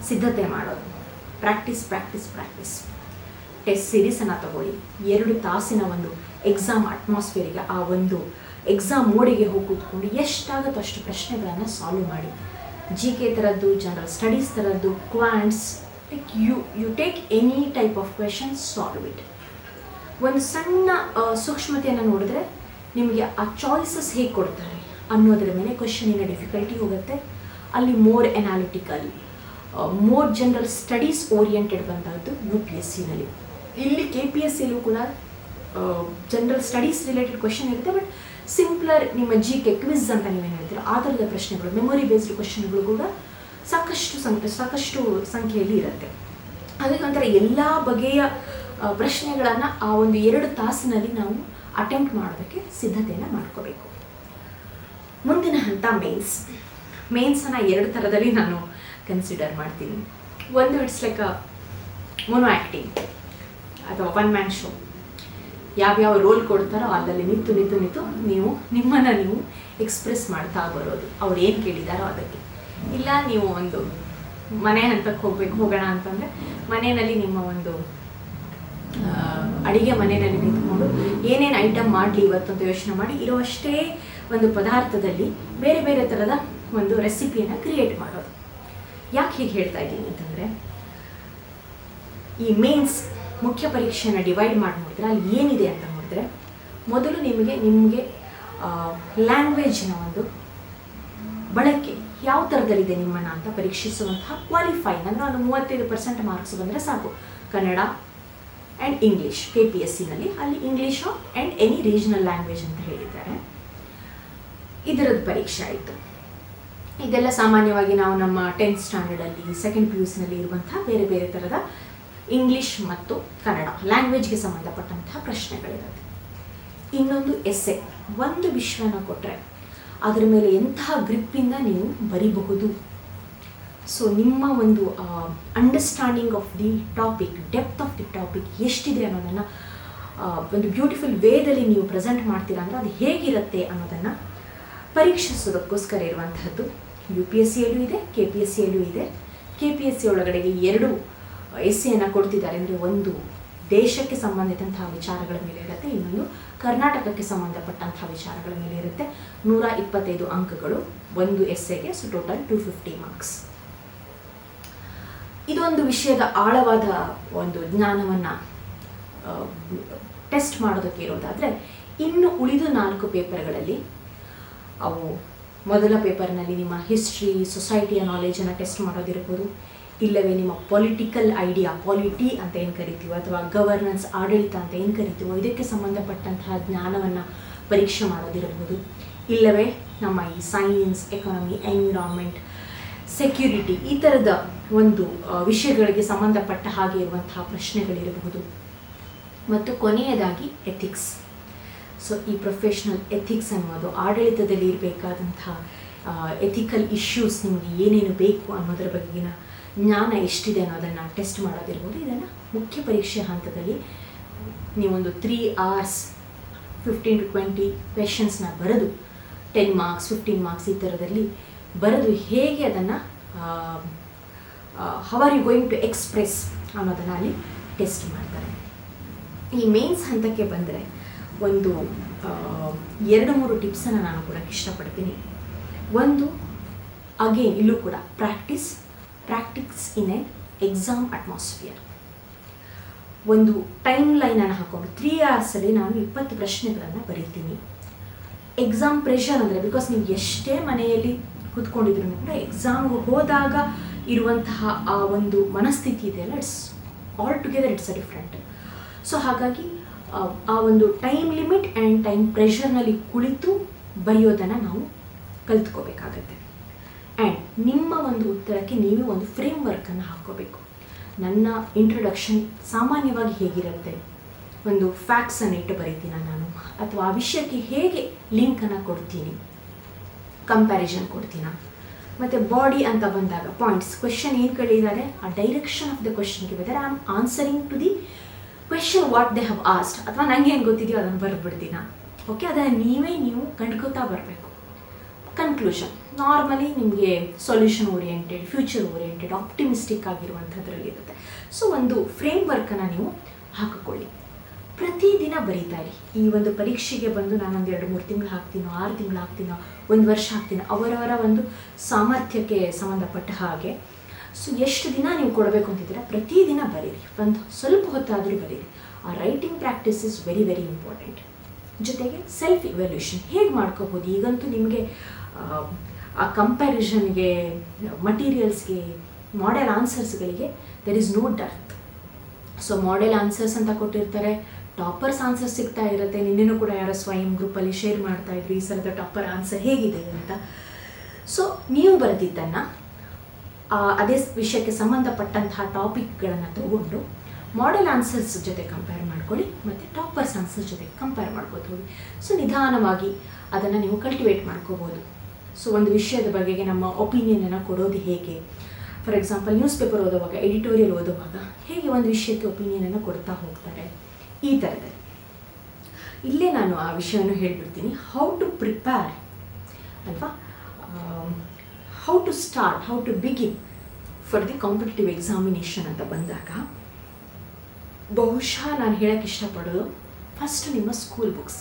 ಸಿದ್ಧತೆ ಮಾಡೋದು? Practice practice practice. ಟೆಸ್ಟ್ ಸೀರೀಸನ್ನು ತಗೊಳ್ಳಿ, 2 ತಾಸಿನ ಒಂದು ಎಕ್ಸಾಮ್ ಅಟ್ಮಾಸ್ಫಿಯರಿಗೆ, ಆ ಒಂದು ಎಕ್ಸಾಮ್ ಮೋಡಿಗೆ ಹೋಗಿ ಕೂತ್ಕೊಂಡು ಎಷ್ಟಾಗುತ್ತೋ ಅಷ್ಟು ಪ್ರಶ್ನೆಗಳನ್ನು ಸಾಲ್ವ್ ಮಾಡಿ. GK ಥರದ್ದು, ಜನರಲ್ ಸ್ಟಡೀಸ್ ಥರದ್ದು, quants, like you take any type of question, solve it. ಒಂದು ಸಣ್ಣ ಸೂಕ್ಷ್ಮತೆಯನ್ನು ನೋಡಿದ್ರೆ ನಿಮಗೆ ಆ ಚಾಯ್ಸಸ್ ಹೇಗೆ ಕೊಡ್ತಾರೆ ಅನ್ನೋದ್ರ ಮೇಲೆ ಕ್ವೆಶನಿನ ಡಿಫಿಕಲ್ಟಿ ಹೋಗುತ್ತೆ. ಅಲ್ಲಿ more analytical, more general studies oriented ಬಂದದ್ದು UPSCನಲ್ಲಿ. ಇಲ್ಲಿ KPSCಯಲ್ಲೂ ಕೂಡ ಜನರಲ್ ಸ್ಟಡೀಸ್ ರಿಲೇಟೆಡ್ ಕ್ವೆಶನ್ ಇರುತ್ತೆ, ಬಟ್ ಸಿಂಪ್ಲರ್ ನಿಮ್ಮ GK ಕ್ವಿಝ್ ಅಂತ ನೀವೇನು ಹೇಳ್ತೀರೋ ಆ ಥರದ ಪ್ರಶ್ನೆಗಳು, ಮೆಮೊರಿ ಬೇಸ್ಡ್ ಕ್ವೆಶನ್ಗಳು ಕೂಡ ಸಾಕಷ್ಟು ಸಂಖ್ಯೆಯಲ್ಲಿ ಇರುತ್ತೆ. ಹಾಗಾಗಿ ಒಂಥರ ಎಲ್ಲ ಬಗೆಯ ಪ್ರಶ್ನೆಗಳನ್ನು ಆ ಒಂದು 2 ತಾಸಿನಲ್ಲಿ ನಾವು ಅಟೆಂಪ್ಟ್ ಮಾಡೋದಕ್ಕೆ ಸಿದ್ಧತೆಯನ್ನು ಮಾಡ್ಕೋಬೇಕು. ಮುಂದಿನ ಹಂತ ಮೇನ್ಸನ್ನು 2 ಥರದಲ್ಲಿ ನಾನು ಕನ್ಸಿಡರ್ ಮಾಡ್ತೀನಿ. ಒಂದು ಇಟ್ಸ್ ಲೈಕ್ ಮೊನೋ ಆ್ಯಕ್ಟಿಂಗ್ ಅಥವಾ 1 ಮ್ಯಾನ್ ಶೋ. ಯಾವ್ಯಾವ ರೋಲ್ ಕೊಡ್ತಾರೋ ಅಲ್ಲಲ್ಲಿ ನಿಂತು ನೀವು ನಿಮ್ಮನ್ನು ನೀವು ಎಕ್ಸ್ಪ್ರೆಸ್ ಮಾಡ್ತಾ ಬರೋದು, ಅವ್ರು ಏನು ಕೇಳಿದಾರೋ ಅದಕ್ಕೆ. ಇಲ್ಲ ನೀವು ಒಂದು ಮನೆ ಹಂತಕ್ಕೆ ಹೋಗೋಣ ಅಂತಂದರೆ ಮನೆಯಲ್ಲಿ ನಿಮ್ಮ ಒಂದು ಅಡಿಗೆ ಮನೆಯಲ್ಲಿ ನಿಂತ್ಕೊಂಡು ಏನೇನು ಐಟಮ್ ಮಾಡಲಿ ಇವತ್ತು ಅಂತ ಯೋಚನೆ ಮಾಡಿ ಇರೋವಷ್ಟೇ ಒಂದು ಪದಾರ್ಥದಲ್ಲಿ ಬೇರೆ ಬೇರೆ ಥರದ ಒಂದು ರೆಸಿಪಿಯನ್ನು ಕ್ರಿಯೇಟ್ ಮಾಡೋದು. ಯಾಕೆ ಹೀಗೆ ಹೇಳ್ತಾ ಇದ್ದೀನಿ ಅಂತಂದರೆ, ಈ ಮೇನ್ಸ್ ಮುಖ್ಯ ಪರೀಕ್ಷೆಯನ್ನು ಡಿವೈಡ್ ಮಾಡಿ ನೋಡಿದ್ರೆ ಅಲ್ಲಿ ಏನಿದೆ ಅಂತ ನೋಡಿದ್ರೆ, ಮೊದಲು ನಿಮಗೆ ಲ್ಯಾಂಗ್ವೇಜ್ನ ಒಂದು ಬಳಕೆ ಯಾವ ಥರದಲ್ಲಿದೆ ನಿಮ್ಮನ್ನು ಅಂತ ಪರೀಕ್ಷಿಸುವಂತಹ ಕ್ವಾಲಿಫೈಯಿಂಗ್, ಅಂದರೆ ಒಂದು 35% ಮಾರ್ಕ್ಸ್ ಬಂದರೆ ಸಾಕು. ಕನ್ನಡ ಆ್ಯಂಡ್ ಇಂಗ್ಲೀಷ್ KPSCನಲ್ಲಿ, ಅಲ್ಲಿ English and any regional language ಅಂತ ಹೇಳಿದ್ದಾರೆ. ಇದರದ್ದು ಪರೀಕ್ಷೆ ಆಯಿತು. ಇದೆಲ್ಲ ಸಾಮಾನ್ಯವಾಗಿ ನಾವು ನಮ್ಮ 10th ಸ್ಟ್ಯಾಂಡರ್ಡಲ್ಲಿ, 2nd PUCನಲ್ಲಿ ಇರುವಂತಹ ಬೇರೆ ಬೇರೆ ಥರದ ಇಂಗ್ಲೀಷ್ ಮತ್ತು ಕನ್ನಡ ಲ್ಯಾಂಗ್ವೇಜ್ಗೆ ಸಂಬಂಧಪಟ್ಟಂತಹ ಪ್ರಶ್ನೆಗಳಿರುತ್ತೆ. ಇನ್ನೊಂದು ಎಸ್ಸೆ, ಒಂದು ವಿಷಯನ ಕೊಟ್ಟರೆ ಅದರ ಮೇಲೆ ಎಂತಹ ಗ್ರಿಪ್ಪಿಂದ ನೀವು ಬರಿಬಹುದು. ಸೊ ನಿಮ್ಮ ಒಂದು understanding of the topic, depth of the topic ಎಷ್ಟಿದೆ ಅನ್ನೋದನ್ನು ಒಂದು ಬ್ಯೂಟಿಫುಲ್ ವೇದಲ್ಲಿ ನೀವು ಪ್ರೆಸೆಂಟ್ ಮಾಡ್ತೀರಾ ಅಂದರೆ ಅದು ಹೇಗಿರುತ್ತೆ ಅನ್ನೋದನ್ನು ಪರೀಕ್ಷಿಸೋದಕ್ಕೋಸ್ಕರ ಇರುವಂತಹದ್ದು UPSCಯಲ್ಲೂ ಇದೆ, KPSCಯಲ್ಲೂ ಇದೆ. KPSC ಒಳಗಡೆಗೆ 2 ಎಸ್ಸೆಯನ್ನು ಕೊಡ್ತಿದ್ದಾರೆ. ಅಂದರೆ ಒಂದು ದೇಶಕ್ಕೆ ಸಂಬಂಧಿಸಿದಂತಹ ವಿಚಾರಗಳ ಮೇಲೆ ಇರುತ್ತೆ, ಇನ್ನೊಂದು ಕರ್ನಾಟಕಕ್ಕೆ ಸಂಬಂಧಪಟ್ಟಂತಹ ವಿಚಾರಗಳ ಮೇಲೆ ಇರುತ್ತೆ. 125 ಅಂಕಗಳು ಒಂದು ಎಸ್ಸೆಗೆ, ಸೊ ಟೋಟಲ್ 250 ಮಾರ್ಕ್ಸ್. ಇದೊಂದು ವಿಷಯದ ಆಳವಾದ ಒಂದು ಜ್ಞಾನವನ್ನು ಟೆಸ್ಟ್ ಮಾಡೋದಕ್ಕೆ ಇರೋದಾದರೆ, ಇನ್ನು ಉಳಿದು 4 ಪೇಪರ್ಗಳಲ್ಲಿ ಅವು ಮೊದಲ ಪೇಪರ್ನಲ್ಲಿ ನಿಮ್ಮ ಹಿಸ್ಟ್ರಿ, ಸೊಸೈಟಿಯ ನಾಲೆಜನ್ನು ಟೆಸ್ಟ್ ಮಾಡೋದಿರ್ಬೋದು, ಇಲ್ಲವೇ ನಿಮ್ಮ ಪೊಲಿಟಿಕಲ್ ಐಡಿಯಾ, ಪಾಲಿಟಿ ಅಂತ ಏನು ಕರಿತೀವೋ ಅಥವಾ ಗವರ್ನೆನ್ಸ್, ಆಡಳಿತ ಅಂತ ಏನು ಕರಿತೀವೋ ಇದಕ್ಕೆ ಸಂಬಂಧಪಟ್ಟಂತಹ ಜ್ಞಾನವನ್ನು ಪರೀಕ್ಷೆ ಮಾಡೋದಿರ್ಬೋದು, ಇಲ್ಲವೇ ನಮ್ಮ ಈ ಸೈನ್ಸ್, ಎಕಾನಮಿ, ಎನ್ವಿರಾನ್ಮೆಂಟ್, ಸೆಕ್ಯೂರಿಟಿ ಈ ಥರದ ಒಂದು ವಿಷಯಗಳಿಗೆ ಸಂಬಂಧಪಟ್ಟ ಹಾಗೆ ಇರುವಂತಹ ಪ್ರಶ್ನೆಗಳಿರಬಹುದು. ಮತ್ತು ಕೊನೆಯದಾಗಿ ಎಥಿಕ್ಸ್. ಸೊ ಈ ಪ್ರೊಫೆಷ್ನಲ್ ಎಥಿಕ್ಸ್ ಅನ್ನೋದು ಆಡಳಿತದಲ್ಲಿ ಇರಬೇಕಾದಂತಹ ಎಥಿಕಲ್ ಇಶ್ಯೂಸ್, ನಿಮಗೆ ಏನೇನು ಬೇಕು ಅನ್ನೋದರ ಬಗೆಗಿನ ಜ್ಞಾನ ಎಷ್ಟಿದೆ ಅನ್ನೋದನ್ನು ಟೆಸ್ಟ್ ಮಾಡೋದಿರ್ಬೋದು. ಇದನ್ನು ಮುಖ್ಯ ಪರೀಕ್ಷೆ ಹಂತದಲ್ಲಿ ನೀವೊಂದು 3 hours 15 to 20 ಕ್ವೆಶನ್ಸ್ನ ಬರೆದು 10 marks 15 marks ಈ ಥರದಲ್ಲಿ ಬರೆದು ಹೇಗೆ ಅದನ್ನು how are you going to express ಅನ್ನೋದನ್ನು ಅಲ್ಲಿ ಟೆಸ್ಟ್ ಮಾಡ್ತಾರೆ. ಈ ಮೇನ್ಸ್ ಹಂತಕ್ಕೆ ಬಂದರೆ ಒಂದು 2-3 ಟಿಪ್ಸನ್ನು ನಾನು ಕೊಡೋಕ್ಕೆ ಇಷ್ಟಪಡ್ತೀನಿ. ಒಂದು, ಅಗೇನ್ ಇಲ್ಲೂ ಕೂಡ practice in a exam atmosphere. ಒಂದು ಟೈಮ್ ಲೈನನ್ನು ಹಾಕೊಂಡು 3 hours ನಾನು 20 ಪ್ರಶ್ನೆಗಳನ್ನು ಬರೀತೀನಿ. ಎಕ್ಸಾಮ್ ಪ್ರೆಷರ್ ಅಂದರೆ, ಬಿಕಾಸ್ ನೀವು ಎಷ್ಟೇ ಮನೆಯಲ್ಲಿ ಕೂತ್ಕೊಂಡಿದ್ರು ಕೂಡ ಎಕ್ಸಾಮ್ಗೆ ಹೋದಾಗ ಇರುವಂತಹ ಆ ಒಂದು ಮನಸ್ಥಿತಿ ಇದೆಯಲ್ಲ, it's all together it's a different. So ಹಾಗಾಗಿ ಆ ಒಂದು ಟೈಮ್ ಲಿಮಿಟ್ ಆ್ಯಂಡ್ ಟೈಮ್ ಪ್ರೆಷರ್ನಲ್ಲಿ ಕುಳಿತು ಬರೆಯೋದನ್ನು ನಾವು ಕಲ್ತ್ಕೋಬೇಕಾಗತ್ತೆ. ಆ್ಯಂಡ್ ನಿಮ್ಮ ಒಂದು ಉತ್ತರಕ್ಕೆ ನೀವೇ ಒಂದು ಫ್ರೇಮ್ ವರ್ಕನ್ನು ಹಾಕ್ಕೋಬೇಕು. ನನ್ನ ಇಂಟ್ರೊಡಕ್ಷನ್ ಸಾಮಾನ್ಯವಾಗಿ ಹೇಗಿರುತ್ತೆ, ಒಂದು ಫ್ಯಾಕ್ಟ್ಸನ್ನು ಇಟ್ಟು ಬರೀತೀನ ನಾನು, ಅಥವಾ ಆ ವಿಷಯಕ್ಕೆ ಹೇಗೆ ಲಿಂಕನ್ನು ಕೊಡ್ತೀನಿ, ಕಂಪ್ಯಾರಿಸನ್ ಕೊಡ್ತೀನ, ಮತ್ತು ಬಾಡಿ ಅಂತ ಬಂದಾಗ ಪಾಯಿಂಟ್ಸ್, ಕ್ವೆಶನ್ ಏನು ಕೇಳಿದ್ದಾರೆ ಆ ಡೈರೆಕ್ಷನ್ ಆಫ್ ದ ಕ್ವೆಶನ್ಗೆ whether I am answering to the question what they have asked, ಅಥವಾ ನನಗೆ ಏನು ಗೊತ್ತಿದೆಯೋ ಅದನ್ನು ಬರೆದ್ಬಿಡ್ತೀನ. ಓಕೆ, ಅದನ್ನು ನೀವು ಕಂಡ್ಕೋತಾ ಬರಬೇಕು. ಕನ್ಕ್ಲೂಷನ್ ನಾರ್ಮಲಿ ನಿಮಗೆ solution oriented, future oriented, optimistic ಆಗಿರುವಂಥದ್ರಲ್ಲಿ ಇರುತ್ತೆ. ಸೊ ಒಂದು ಫ್ರೇಮ್ ವರ್ಕನ್ನು ನೀವು ಹಾಕಿಕೊಳ್ಳಿ. ಪ್ರತಿದಿನ ಬರೀತಾ ಇರಿ. ಈ ಒಂದು ಪರೀಕ್ಷೆಗೆ ಬಂದು ನಾನೊಂದು 2-3 ತಿಂಗಳು ಹಾಕ್ತೀನೋ, 6 ತಿಂಗಳು ಹಾಕ್ತೀನೋ, 1 ವರ್ಷ ಹಾಕ್ತೀನೋ, ಅವರವರ ಒಂದು ಸಾಮರ್ಥ್ಯಕ್ಕೆ ಸಂಬಂಧಪಟ್ಟ ಹಾಗೆ. ಸೊ ಎಷ್ಟು ದಿನ ನೀವು ಕೊಡಬೇಕು ಅಂತಿದ್ದೀರಾ, ಪ್ರತಿದಿನ ಬರೀರಿ, ಒಂದು ಸ್ವಲ್ಪ ಹೊತ್ತಾದರೂ ಬರೀರಿ. ಆ writing practice is very very important. ಜೊತೆಗೆ ಸೆಲ್ಫ್ ಇವ್ಯಾಲ್ಯೂಷನ್ ಹೇಗೆ ಮಾಡ್ಕೋಬೋದು. ಈಗಂತೂ ನಿಮಗೆ ಆ ಕಂಪ್ಯಾರಿಸನ್ಗೆ, ಮಟೀರಿಯಲ್ಸ್ಗೆ, ಮಾಡೆಲ್ ಆನ್ಸರ್ಸ್ಗಳಿಗೆ there is no dearth. So model answers ಅಂತ ಕೊಟ್ಟಿರ್ತಾರೆ, ಟಾಪರ್ಸ್ ಆನ್ಸರ್ ಸಿಗ್ತಾ ಇರುತ್ತೆ. ನಿನ್ನೆನೂ ಕೂಡ ಯಾರೋ ಸ್ವಯಂ ಗ್ರೂಪಲ್ಲಿ ಶೇರ್ ಮಾಡ್ತಾ ಇದ್ರು ಈ ಸಲದ ಟಾಪರ್ ಆನ್ಸರ್ ಹೇಗಿದೆ ಅಂತ. ಸೊ ನೀವು ಬರೆದಿದ್ದನ್ನು ಅದೇ ವಿಷಯಕ್ಕೆ ಸಂಬಂಧಪಟ್ಟಂತಹ ಟಾಪಿಕ್ಗಳನ್ನು ತಗೊಂಡು ಮಾಡೆಲ್ ಆನ್ಸರ್ಸ್ ಜೊತೆ ಕಂಪೇರ್ ಮಾಡ್ಕೊಳ್ಳಿ ಮತ್ತು ಟಾಪರ್ಸ್ ಆನ್ಸರ್ಸ್ ಜೊತೆ ಕಂಪೇರ್ ಮಾಡ್ಕೋತ ಹೋಗಿ. ಸೊ ನಿಧಾನವಾಗಿ ಅದನ್ನು ನೀವು ಕಲ್ಟಿವೇಟ್ ಮಾಡ್ಕೋಬೋದು. ಸೊ ಒಂದು ವಿಷಯದ ಬಗೆಗೆ ನಮ್ಮ ಒಪಿನಿಯನನ್ನು ಕೊಡೋದು ಹೇಗೆ, ಫಾರ್ ಎಕ್ಸಾಂಪಲ್ ನ್ಯೂಸ್ ಪೇಪರ್ ಓದುವಾಗ, ಎಡಿಟೋರಿಯಲ್ ಓದುವಾಗ ಹೇಗೆ ಒಂದು ವಿಷಯಕ್ಕೆ ಒಪಿನಿಯನನ್ನು ಕೊಡ್ತಾ ಹೋಗ್ತಾರೆ, ಈ ಥರದಲ್ಲಿ. ಇಲ್ಲೇ ನಾನು ಆ ವಿಷಯವನ್ನು ಹೇಳಿಬಿಡ್ತೀನಿ. ಹೌ ಟು ಪ್ರಿಪೇರ್ ಅಲ್ವಾ, how to start, how to begin for the competitive examination ಅಂತ ಬಂದಾಗ ಬಹುಶಃ ನಾನು ಹೇಳೋಕ್ಕೆ ಇಷ್ಟಪಡೋದು ಫಸ್ಟ್ ನಿಮ್ಮ school books.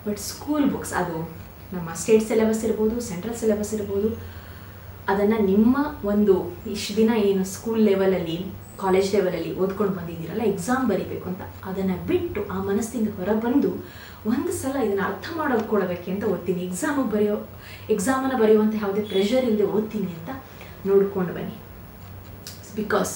But school books ಅದು ನಮ್ಮ ಸ್ಟೇಟ್ ಸಿಲೆಬಸ್ ಇರ್ಬೋದು, ಸೆಂಟ್ರಲ್ ಸಿಲೆಬಸ್ ಇರ್ಬೋದು, ಅದನ್ನು ನಿಮ್ಮ ಒಂದು ಇಷ್ಟು ದಿನ ಏನು ಸ್ಕೂಲ್ ಲೆವೆಲಲ್ಲಿ, ಕಾಲೇಜ್ ಲೆವೆಲಲ್ಲಿ ಓದ್ಕೊಂಡು ಬಂದಿದ್ದೀರಲ್ಲ, ಎಕ್ಸಾಮ್ ಬರೀಬೇಕು ಅಂತ, ಅದನ್ನು ಬಿಟ್ಟು ಆ ಮನಸ್ಸಿಂದ ಹೊರಬಂದು ಒಂದು ಸಲ ಇದನ್ನು ಅರ್ಥ ಮಾಡಿಕೊಳ್ಬೇಕು ಅಂತ ಓದ್ತೀನಿ. ಎಕ್ಸಾಮನ್ನು ಬರೆಯುವಂಥ ಯಾವುದೇ ಪ್ರೆಷರ್ ಇಲ್ಲದೆ ಓದ್ತೀನಿ ಅಂತ ನೋಡ್ಕೊಂಡು ಬನ್ನಿ. ಬಿಕಾಸ್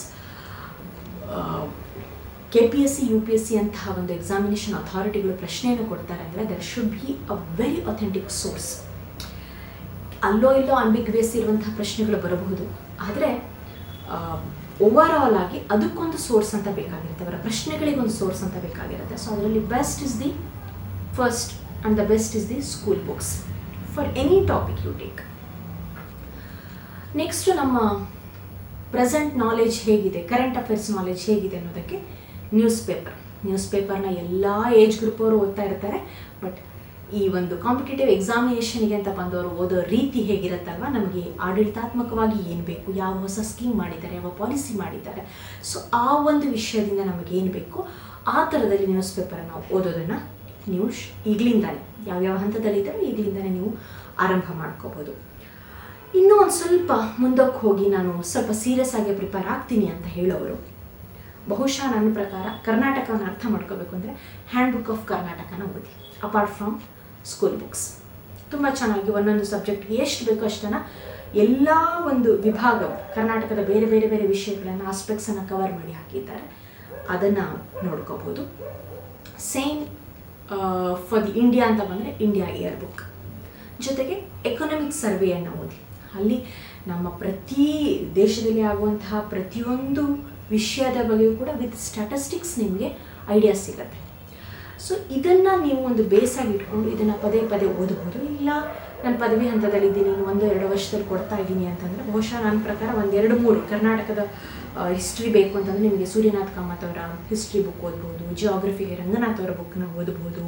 KPSC UPSC ಅಂತಹ ಒಂದು ಎಕ್ಸಾಮಿನೇಷನ್ ಅಥಾರಿಟಿಗಳು ಪ್ರಶ್ನೆಯನ್ನು ಕೊಡ್ತಾರೆ ಅಂದರೆ there should be a very authentic source. ಅಲ್ಲೋ ಇಲ್ಲೋ ಅಂಬಿಗ್ವಿಯಸ್ ಇರುವಂತಹ ಪ್ರಶ್ನೆಗಳು ಬರಬಹುದು, ಆದರೆ ಓವರ್ ಆಲ್ ಆಗಿ ಅದಕ್ಕೊಂದು ಸೋರ್ಸ್ ಅಂತ ಬೇಕಾಗಿರುತ್ತೆ, ಅವರ ಪ್ರಶ್ನೆಗಳಿಗೊಂದು ಸೋರ್ಸ್ ಅಂತ ಬೇಕಾಗಿರುತ್ತೆ. ಸೊ ಅದರಲ್ಲಿ best is the first and the best is the school books for any topic you take. Next ನಮ್ಮ ಪ್ರೆಸೆಂಟ್ ನಾಲೆಜ್ ಹೇಗಿದೆ, ಕರೆಂಟ್ ಅಫೇರ್ಸ್ ನಾಲೆಜ್ ಹೇಗಿದೆ ಅನ್ನೋದಕ್ಕೆ ನ್ಯೂಸ್ ಪೇಪರ್ನ ಎಲ್ಲ ಏಜ್ ಗ್ರೂಪ್ ಅವರು ಓದ್ತಾ ಇರ್ತಾರೆ. ಬಟ್ ಈ ಒಂದು ಕಾಂಪಿಟೇಟಿವ್ ಎಕ್ಸಾಮಿನೇಷನ್ಗೆ ಅಂತ ಬಂದವರು ಓದೋ ರೀತಿ ಹೇಗಿರುತ್ತಲ್ವ, ನಮಗೆ ಆಡಳಿತಾತ್ಮಕವಾಗಿ ಏನು ಬೇಕು, ಯಾವ ಹೊಸ ಸ್ಕೀಮ್ ಮಾಡಿದ್ದಾರೆ, ಯಾವ ಪಾಲಿಸಿ ಮಾಡಿದ್ದಾರೆ, ಸೊ ಆ ಒಂದು ವಿಷಯದಿಂದ ನಮಗೇನು ಬೇಕು ಆ ಥರದಲ್ಲಿ ನ್ಯೂಸ್ ಪೇಪರನ್ನು ಓದೋದನ್ನು ನೀವು ಈಗಲಿಂದಾನೆ, ಯಾವ್ಯಾವ ಹಂತದಲ್ಲಿದ್ದರೂ ಈಗಲಿಂದಾನೇ ನೀವು ಆರಂಭ ಮಾಡ್ಕೋಬೋದು. ಇನ್ನೂ ಒಂದು ಸ್ವಲ್ಪ ಮುಂದಕ್ಕೆ ಹೋಗಿ ನಾನು ಸ್ವಲ್ಪ ಸೀರಿಯಸ್ ಆಗಿ ಪ್ರಿಪೇರ್ ಆಗ್ತೀನಿ ಅಂತ ಹೇಳೋರು, ಬಹುಶಃ ನನ್ನ ಪ್ರಕಾರ ಕರ್ನಾಟಕವನ್ನು ಅರ್ಥ ಮಾಡ್ಕೋಬೇಕು ಅಂದರೆ ಹ್ಯಾಂಡ್ ಬುಕ್ ಆಫ್ ಕರ್ನಾಟಕನ ಓದಿ. ಅಪಾರ್ಟ್ ಫ್ರಮ್ ಸ್ಕೂಲ್ ಬುಕ್ಸ್ ತುಂಬ ಚೆನ್ನಾಗಿ ಒಂದೊಂದು ಸಬ್ಜೆಕ್ಟ್ಗೆ ಎಷ್ಟು ಬೇಕೋ ಅಷ್ಟನ್ನು ಎಲ್ಲ ಒಂದು ವಿಭಾಗ ಕರ್ನಾಟಕದ ಬೇರೆ ಬೇರೆ ಬೇರೆ ವಿಷಯಗಳನ್ನು, ಆಸ್ಪೆಕ್ಟ್ಸನ್ನು ಕವರ್ ಮಾಡಿ ಹಾಕಿದ್ದಾರೆ, ಅದನ್ನು ನೋಡ್ಕೋಬೋದು. ಸೇಮ್ ಫಾರ್ ದಿ ಇಂಡಿಯಾ ಅಂತ ಬಂದರೆ ಇಂಡಿಯಾ ಇಯರ್ ಬುಕ್, ಜೊತೆಗೆ ಎಕನಾಮಿಕ್ ಸರ್ವೆಯನ್ನು ಓದಿ. ಅಲ್ಲಿ ನಮ್ಮ ಪ್ರತಿ ದೇಶದಲ್ಲಿ ಆಗುವಂತಹ ಪ್ರತಿಯೊಂದು ವಿಷಯದ ಬಗ್ಗೆಯೂ ಕೂಡ ವಿತ್ ಸ್ಟ್ಯಾಟಿಸ್ಟಿಕ್ಸ್ ನಿಮಗೆ ಐಡಿಯಾ ಸಿಗುತ್ತೆ. ಸೊ ಇದನ್ನು ನೀವು ಒಂದು ಬೇಸಾಗಿ ಇಟ್ಕೊಂಡು ಇದನ್ನು ಪದೇ ಪದೇ ಓದಬಹುದು. ಇಲ್ಲ ನಾನು ಪದವಿ ಹಂತದಲ್ಲಿದ್ದೀನಿ, 1-2 ವರ್ಷದಲ್ಲಿ ಕೊಡ್ತಾ ಇದ್ದೀನಿ ಅಂತಂದರೆ ಬಹುಶಃ ನನ್ನ ಪ್ರಕಾರ 1-2-3 ಕರ್ನಾಟಕದ ಹಿಸ್ಟ್ರಿ ಬೇಕು ಅಂತಂದರೆ ನಿಮಗೆ ಸೂರ್ಯನಾಥ್ ಕಾಮತ್ ಅವರ ಹಿಸ್ಟ್ರಿ ಬುಕ್ ಓದ್ಬೋದು, ಜಿಯೋಗ್ರಫಿಗೆ ರಂಗನಾಥ್ ಅವರ ಬುಕ್ನ ಓದ್ಬೋದು,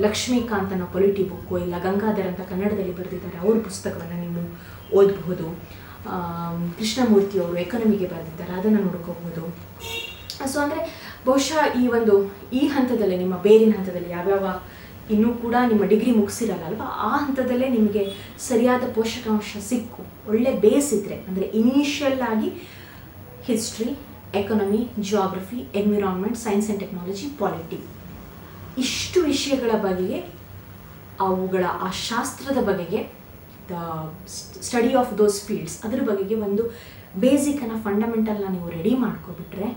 ಲಕ್ಷ್ಮೀಕಾಂತ್ ಅನ್ನೋ ಪೊಲಿಟಿ ಬುಕ್ಕು, ಇಲ್ಲ ಗಂಗಾಧರ್ ಅಂತ ಕನ್ನಡದಲ್ಲಿ ಬರೆದಿದ್ದಾರೆ ಅವ್ರ ಪುಸ್ತಕವನ್ನು ನೀವು ಓದಬಹುದು. ಕೃಷ್ಣಮೂರ್ತಿಯವರು ಎಕನಮಿಗೆ ಬರೆದಿದ್ದಾರೆ, ಅದನ್ನು ನೋಡ್ಕೋಬಹುದು. ಸೊ ಅಂದರೆ ಬಹುಶಃ ಈ ಹಂತದಲ್ಲೇ ನಿಮ್ಮ ಬೇರಿನ ಹಂತದಲ್ಲಿ ಯಾವ್ಯಾವ ಇನ್ನೂ ಕೂಡ ನಿಮ್ಮ ಡಿಗ್ರಿ ಮುಗಿಸಿರಲ್ಲ ಅಲ್ವಾ, ಆ ಹಂತದಲ್ಲೇ ನಿಮಗೆ ಸರಿಯಾದ ಪೋಷಕಾಂಶ ಸಿಕ್ಕು ಒಳ್ಳೆ ಬೇಸ್ ಇದ್ದರೆ, ಅಂದರೆ ಇನಿಷಿಯಲ್ ಆಗಿ history, economy, geography, environment, science and technology, polity, ಇಷ್ಟು ವಿಷಯಗಳ ಬಗೆಗೆ, ಅವುಗಳ ಆ ಶಾಸ್ತ್ರದ ಬಗೆಗೆ, the study of those fields, ಅದ್ರ ಬಗೆಗೆ ಒಂದು ಬೇಸಿಕನ್ನು, ಫಂಡಮೆಂಟಲ್ನ ನೀವು ರೆಡಿ ಮಾಡ್ಕೊಬಿಟ್ರೆ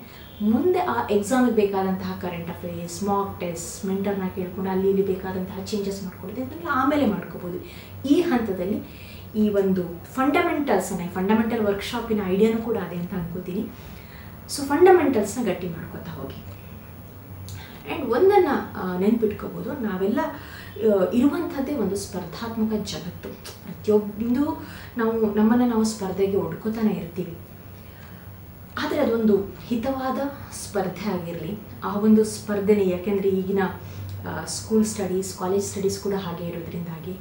ಮುಂದೆ ಆ ಎಕ್ಸಾಮಿಗೆ ಬೇಕಾದಂತಹ ಕರೆಂಟ್ ಅಫೇರ್ಸ್, ಮಾಕ್ ಟೆಸ್ಟ್, ಮೆಂಟರ್ನ ಕೇಳ್ಕೊಂಡು ಅಲ್ಲಿ ಇಲ್ಲಿ ಬೇಕಾದಂತಹ ಚೇಂಜಸ್ ಮಾಡ್ಕೊಳ್ಳೋದು ಅದನ್ನು ಆಮೇಲೆ ಮಾಡ್ಕೋಬೋದು. ಈ ಹಂತದಲ್ಲಿ ಈ ಒಂದು ಫಂಡಮೆಂಟಲ್ ವರ್ಕ್ಶಾಪಿನ ಐಡಿಯಾನೂ ಕೂಡ ಅದೇ ಅಂತ ಅನ್ಕೋತೀನಿ. ಸೊ ಫಂಡಮೆಂಟಲ್ಸ್ನ ಗಟ್ಟಿ ಮಾಡ್ಕೋತಾ ಹೋಗಿ. ಆ್ಯಂಡ್ ಒಂದನ್ನು ನೆನ್ಪಿಟ್ಕೋಬೋದು, ನಾವೆಲ್ಲ ಇರುವಂಥದ್ದೇ ಒಂದು ಸ್ಪರ್ಧಾತ್ಮಕ ಜಗತ್ತು. ಪ್ರತಿಯೊಂದು ನಮ್ಮನ್ನು ನಾವು ಸ್ಪರ್ಧೆಗೆ ಒಡ್ಕೋತಾನೆ ಇರ್ತೀವಿ. ಆದರೆ ಅದೊಂದು ಹಿತವಾದ ಸ್ಪರ್ಧೆ ಆಗಿರಲಿ. ಆ ಒಂದು ಸ್ಪರ್ಧೆನೇ, ಯಾಕೆಂದರೆ ಈಗಿನ ಸ್ಕೂಲ್ ಸ್ಟಡೀಸ್, ಕಾಲೇಜ್ ಸ್ಟಡೀಸ್ ಕೂಡ ಹಾಗೆ ಇರೋದ್ರಿಂದಾಗಿ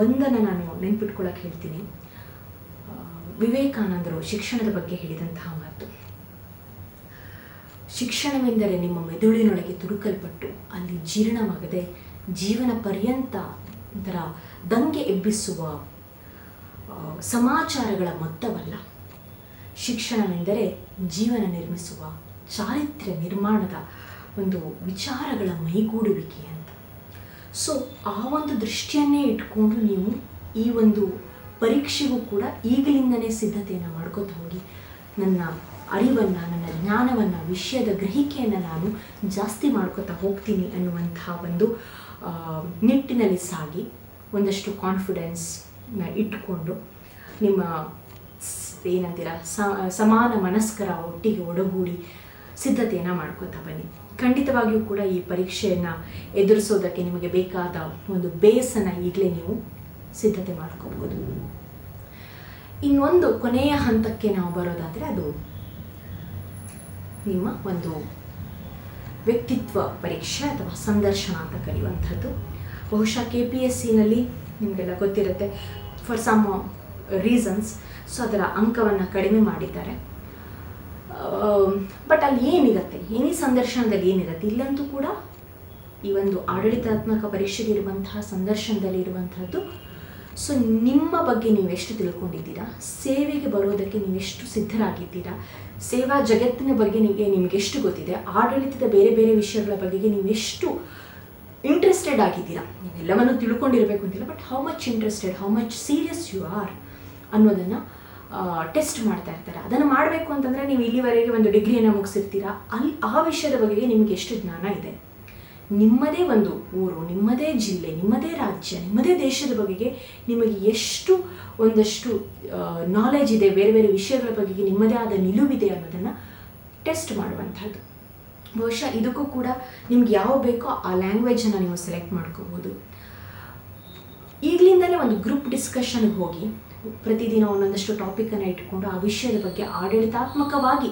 ಒಂದನ್ನು ನಾನು ನೆನ್ಪಿಟ್ಕೊಳ್ಳೋಕೆ ಹೇಳ್ತೀನಿ. ವಿವೇಕಾನಂದರು ಶಿಕ್ಷಣದ ಬಗ್ಗೆ ಹೇಳಿದಂತಹ ಮಾತು, ಶಿಕ್ಷಣವೆಂದರೆ ನಿಮ್ಮ ಮೆದುಳಿನೊಳಗೆ ತುರುಕಲ್ಪಟ್ಟು ಅಲ್ಲಿ ಜೀರ್ಣವಾಗದೆ ಜೀವನ ಪರ್ಯಂತ ಒಂಥರ ದಂಗೆ ಎಬ್ಬಿಸುವ ಸಮಾಚಾರಗಳ ಮೊತ್ತವಲ್ಲ. ಶಿಕ್ಷಣವೆಂದರೆ ಜೀವನ ನಿರ್ಮಿಸುವ ಚಾರಿತ್ರ್ಯ ನಿರ್ಮಾಣದ ಒಂದು ವಿಚಾರಗಳ ಮೈಗೂಡುವಿಕೆ ಅಂತ. ಸೊ ಆ ಒಂದು ದೃಷ್ಟಿಯನ್ನೇ ಇಟ್ಕೊಂಡು ನೀವು ಈ ಒಂದು ಪರೀಕ್ಷೆಗೂ ಕೂಡ ಈಗಲಿಂದನೇ ಸಿದ್ಧತೆಯನ್ನು ಮಾಡ್ಕೊತ ಹೋಗಿ ನನ್ನ ಅರಿವನ್ನು, ನನ್ನ ಜ್ಞಾನವನ್ನು, ವಿಷಯದ ಗ್ರಹಿಕೆಯನ್ನು ನಾನು ಜಾಸ್ತಿ ಮಾಡ್ಕೊತಾ ಹೋಗ್ತೀನಿ ಅನ್ನುವಂತಹ ಒಂದು ನಿಟ್ಟಿನಲ್ಲಿ ಸಾಗಿ ಒಂದಷ್ಟು ಕಾನ್ಫಿಡೆನ್ಸ್ನ ಇಟ್ಟುಕೊಂಡು ನಿಮ್ಮ ಏನಂತೀರ ಸಮಾನ ಮನಸ್ಕರ ಒಟ್ಟಿಗೆ ಒಡಗೂಡಿ ಸಿದ್ಧತೆಯನ್ನು ಮಾಡ್ಕೊತಾ ಬನ್ನಿ. ಖಂಡಿತವಾಗಿಯೂ ಕೂಡ ಈ ಪರೀಕ್ಷೆಯನ್ನು ಎದುರಿಸೋದಕ್ಕೆ ನಿಮಗೆ ಬೇಕಾದ ಒಂದು ಬೇಸನ್ನು ಈಗಲೇ ನೀವು ಸಿದ್ಧತೆ ಮಾಡ್ಕೋಬೋದು. ಇನ್ನೊಂದು ಕೊನೆಯ ಹಂತಕ್ಕೆ ನಾವು ಬರೋದಾದರೆ ಅದು ನಿಮ್ಮ ಒಂದು ವ್ಯಕ್ತಿತ್ವ ಪರೀಕ್ಷೆ ಅಥವಾ ಸಂದರ್ಶನ ಅಂತ ಕರೆಯುವಂಥದ್ದು. ಬಹುಶಃ KPSCನಲ್ಲಿ ನಿಮಗೆಲ್ಲ ಗೊತ್ತಿರುತ್ತೆ, ಫಾರ್ ಸಮ್ ರೀಸನ್ಸ್ ಸೊ ಅದರ ಅಂಕವನ್ನು ಕಡಿಮೆ ಮಾಡಿದ್ದಾರೆ. ಬಟ್ ಅಲ್ಲಿ ಏನಿರುತ್ತೆ, ಈ ಸಂದರ್ಶನದಲ್ಲಿ ಏನಿರುತ್ತೆ, ಇಲ್ಲಂತೂ ಕೂಡ ಈ ಒಂದು ಆಡಳಿತಾತ್ಮಕ ಪರೀಕ್ಷೆಗಿರುವಂತಹ ಸಂದರ್ಶನದಲ್ಲಿ ಇರುವಂತಹದ್ದು ಸೊ ನಿಮ್ಮ ಬಗ್ಗೆ ನೀವೆಷ್ಟು ತಿಳ್ಕೊಂಡಿದ್ದೀರಾ, ಸೇವೆಗೆ ಬರೋದಕ್ಕೆ ನೀವೆಷ್ಟು ಸಿದ್ಧರಾಗಿದ್ದೀರಾ, ಸೇವಾ ಜಗತ್ತಿನ ಬಗ್ಗೆ ನಿಮಗೆಷ್ಟು ಗೊತ್ತಿದೆ, ಆಡಳಿತದ ಬೇರೆ ಬೇರೆ ವಿಷಯಗಳ ಬಗೆಗೆ ನೀವೆಷ್ಟು ಇಂಟ್ರೆಸ್ಟೆಡ್ ಆಗಿದ್ದೀರಾ. ನೀವೆಲ್ಲವನ್ನು ತಿಳ್ಕೊಂಡಿರಬೇಕು ಅಂತಿಲ್ಲ, but how much interested, how much serious you are ಅನ್ನೋದನ್ನು ಟೆಸ್ಟ್ ಮಾಡ್ತಾ ಇರ್ತಾರೆ. ಅದನ್ನು ಮಾಡಬೇಕು ಅಂತಂದರೆ ನೀವು ಇಲ್ಲಿವರೆಗೆ ಒಂದು ಡಿಗ್ರಿಯನ್ನು ಮುಗಿಸಿರ್ತೀರಾ, ಅಲ್ಲಿ ಆ ವಿಷಯದ ಬಗೆಗೆ ನಿಮಗೆ ಎಷ್ಟು ಜ್ಞಾನ ಇದೆ, ನಿಮ್ಮದೇ ಒಂದು ಊರು, ನಿಮ್ಮದೇ ಜಿಲ್ಲೆ, ನಿಮ್ಮದೇ ರಾಜ್ಯ, ನಿಮ್ಮದೇ ದೇಶದ ಬಗೆಗೆ ನಿಮಗೆ ಎಷ್ಟು ಒಂದಷ್ಟು ನಾಲೆಜ್ ಇದೆ, ಬೇರೆ ಬೇರೆ ವಿಷಯಗಳ ಬಗೆಗೆ ನಿಮ್ಮದೇ ಆದ ನಿಲುವಿದೆ ಅನ್ನೋದನ್ನು ಟೆಸ್ಟ್ ಮಾಡುವಂಥದ್ದು. ಬಹುಶಃ ಇದಕ್ಕೂ ಕೂಡ ನಿಮ್ಗೆ ಯಾವ ಬೇಕೋ ಆ ಲ್ಯಾಂಗ್ವೇಜನ್ನು ನೀವು ಸೆಲೆಕ್ಟ್ ಮಾಡ್ಕೋಬೋದು. ಈಗಲಿಂದಲೇ ಒಂದು ಗ್ರೂಪ್ ಡಿಸ್ಕಷನ್ಗೆ ಹೋಗಿ ಪ್ರತಿದಿನ ಒಂದೊಂದಷ್ಟು ಟಾಪಿಕನ್ನು ಇಟ್ಕೊಂಡು ಆ ವಿಷಯದ ಬಗ್ಗೆ ಆಡಳಿತಾತ್ಮಕವಾಗಿ,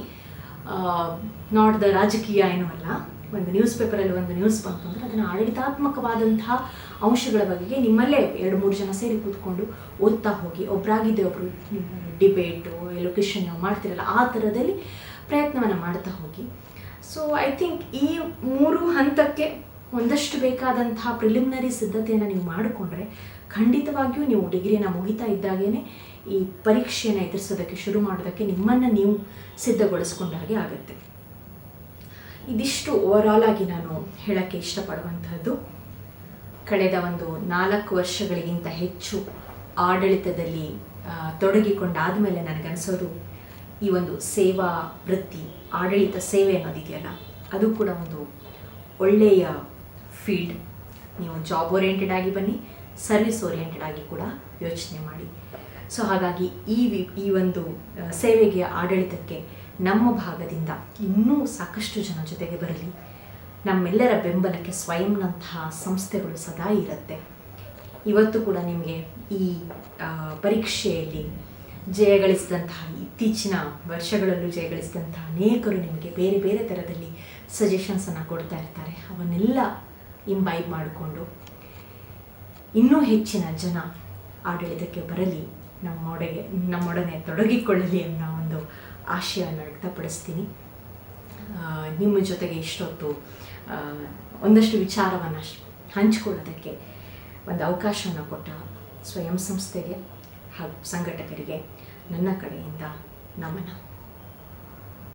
ನಾಟ್ ದ ರಾಜಕೀಯ ಏನೂ ಅಲ್ಲ, ಒಂದು ನ್ಯೂಸ್ ಪೇಪರಲ್ಲಿ ಒಂದು ನ್ಯೂಸ್ ಬಂತು ಅಂದರೆ ಅದನ್ನು ಆಡಳಿತಾತ್ಮಕವಾದಂತಹ ಅಂಶಗಳ ಬಗೆಗೆ ನಿಮ್ಮಲ್ಲೇ 2-3 ಜನ ಸೇರಿ ಕೂತ್ಕೊಂಡು ಓದ್ತಾ ಹೋಗಿ, ಒಬ್ಬರಾಗಿದ್ದೆ ಒಬ್ಬರು ಡಿಬೇಟು ಎಲೊಕೇಶನ್ ಮಾಡ್ತಿರಲ್ಲ ಆ ಥರದಲ್ಲಿ ಪ್ರಯತ್ನವನ್ನು ಮಾಡ್ತಾ ಹೋಗಿ. ಸೊ ಐ ಥಿಂಕ್ ಈ 3 ಹಂತಕ್ಕೆ ಒಂದಷ್ಟು ಬೇಕಾದಂತಹ ಪ್ರಿಲಿಮಿನರಿ ಸಿದ್ಧತೆಯನ್ನು ನೀವು ಮಾಡಿಕೊಂಡ್ರೆ ಖಂಡಿತವಾಗಿಯೂ ನೀವು ಡಿಗ್ರಿಯನ್ನು ಮುಗಿತಾ ಇದ್ದಾಗೇ ಈ ಪರೀಕ್ಷೆಯನ್ನು ಎದುರಿಸೋದಕ್ಕೆ ಶುರು ಮಾಡೋದಕ್ಕೆ ನಿಮ್ಮನ್ನು ನೀವು ಸಿದ್ಧಗೊಳಿಸ್ಕೊಂಡ ಹಾಗೆ ಆಗುತ್ತೆ. ಇದಿಷ್ಟು ಓವರಾಲ್ ಆಗಿ ನಾನು ಹೇಳೋಕ್ಕೆ ಇಷ್ಟಪಡುವಂಥದ್ದು. ಕಳೆದ ಒಂದು 4 ವರ್ಷಗಳಿಗಿಂತ ಹೆಚ್ಚು ಆಡಳಿತದಲ್ಲಿ ತೊಡಗಿಕೊಂಡಾದ ಮೇಲೆ ನನಗನ್ಸೋದು ಈ ಒಂದು ಸೇವಾ ವೃತ್ತಿ, ಆಡಳಿತ ಸೇವೆ ಅನ್ನೋದಿದೆಯಲ್ಲ, ಅದು ಕೂಡ ಒಂದು ಒಳ್ಳೆಯ ಫೀಲ್ಡ್. ನೀವು ಜಾಬ್ ಓರಿಯೆಂಟೆಡ್ ಆಗಿ ಬನ್ನಿ, ಸರ್ವಿಸ್ ಓರಿಯೆಂಟೆಡ್ ಆಗಿ ಕೂಡ ಯೋಚನೆ ಮಾಡಿ. ಸೊ ಹಾಗಾಗಿ ಈ ಒಂದು ಸೇವೆಗೆ, ಆಡಳಿತಕ್ಕೆ ನಮ್ಮ ಭಾಗದಿಂದ ಇನ್ನೂ ಸಾಕಷ್ಟು ಜನ ಜೊತೆಗೆ ಬರಲಿ. ನಮ್ಮೆಲ್ಲರ ಬೆಂಬಲಕ್ಕೆ ಸ್ವಯಂನಂತಹ ಸಂಸ್ಥೆಗಳು ಸದಾ ಇರುತ್ತೆ. ಇವತ್ತು ಕೂಡ ನಿಮಗೆ ಈ ಪರೀಕ್ಷೆಯಲ್ಲಿ ಜಯಗಳಿಸಿದಂತಹ, ಇತ್ತೀಚಿನ ವರ್ಷಗಳಲ್ಲೂ ಜಯಗಳಿಸಿದಂತಹ ಅನೇಕರು ನಿಮಗೆ ಬೇರೆ ಬೇರೆ ಥರದಲ್ಲಿ ಸಜೆಷನ್ಸನ್ನು ಕೊಡ್ತಾ ಇರ್ತಾರೆ. ಅವನ್ನೆಲ್ಲ ಇಂಬೈಬ್ ಮಾಡಿಕೊಂಡು ಇನ್ನೂ ಹೆಚ್ಚಿನ ಜನ ಆಡಳಿತಕ್ಕೆ ಬರಲಿ, ನಮ್ಮೊಡನೆ ತೊಡಗಿಕೊಳ್ಳಲಿ ಅನ್ನೋ ಒಂದು ಆಶಯವನ್ನು ವ್ಯಕ್ತಪಡಿಸ್ತೀನಿ. ನಿಮ್ಮ ಜೊತೆಗೆ ಇಷ್ಟೊತ್ತು ಒಂದಷ್ಟು ವಿಚಾರವನ್ನು ಹಂಚಿಕೊಳ್ಳೋದಕ್ಕೆ ಒಂದು ಅವಕಾಶವನ್ನು ಕೊಟ್ಟ ಸ್ವಯಂ ಸಂಸ್ಥೆಗೆ ಹಾಗೂ ಸಂಘಟಕರಿಗೆ ನನ್ನ ಕಡೆಯಿಂದ ನಮನ.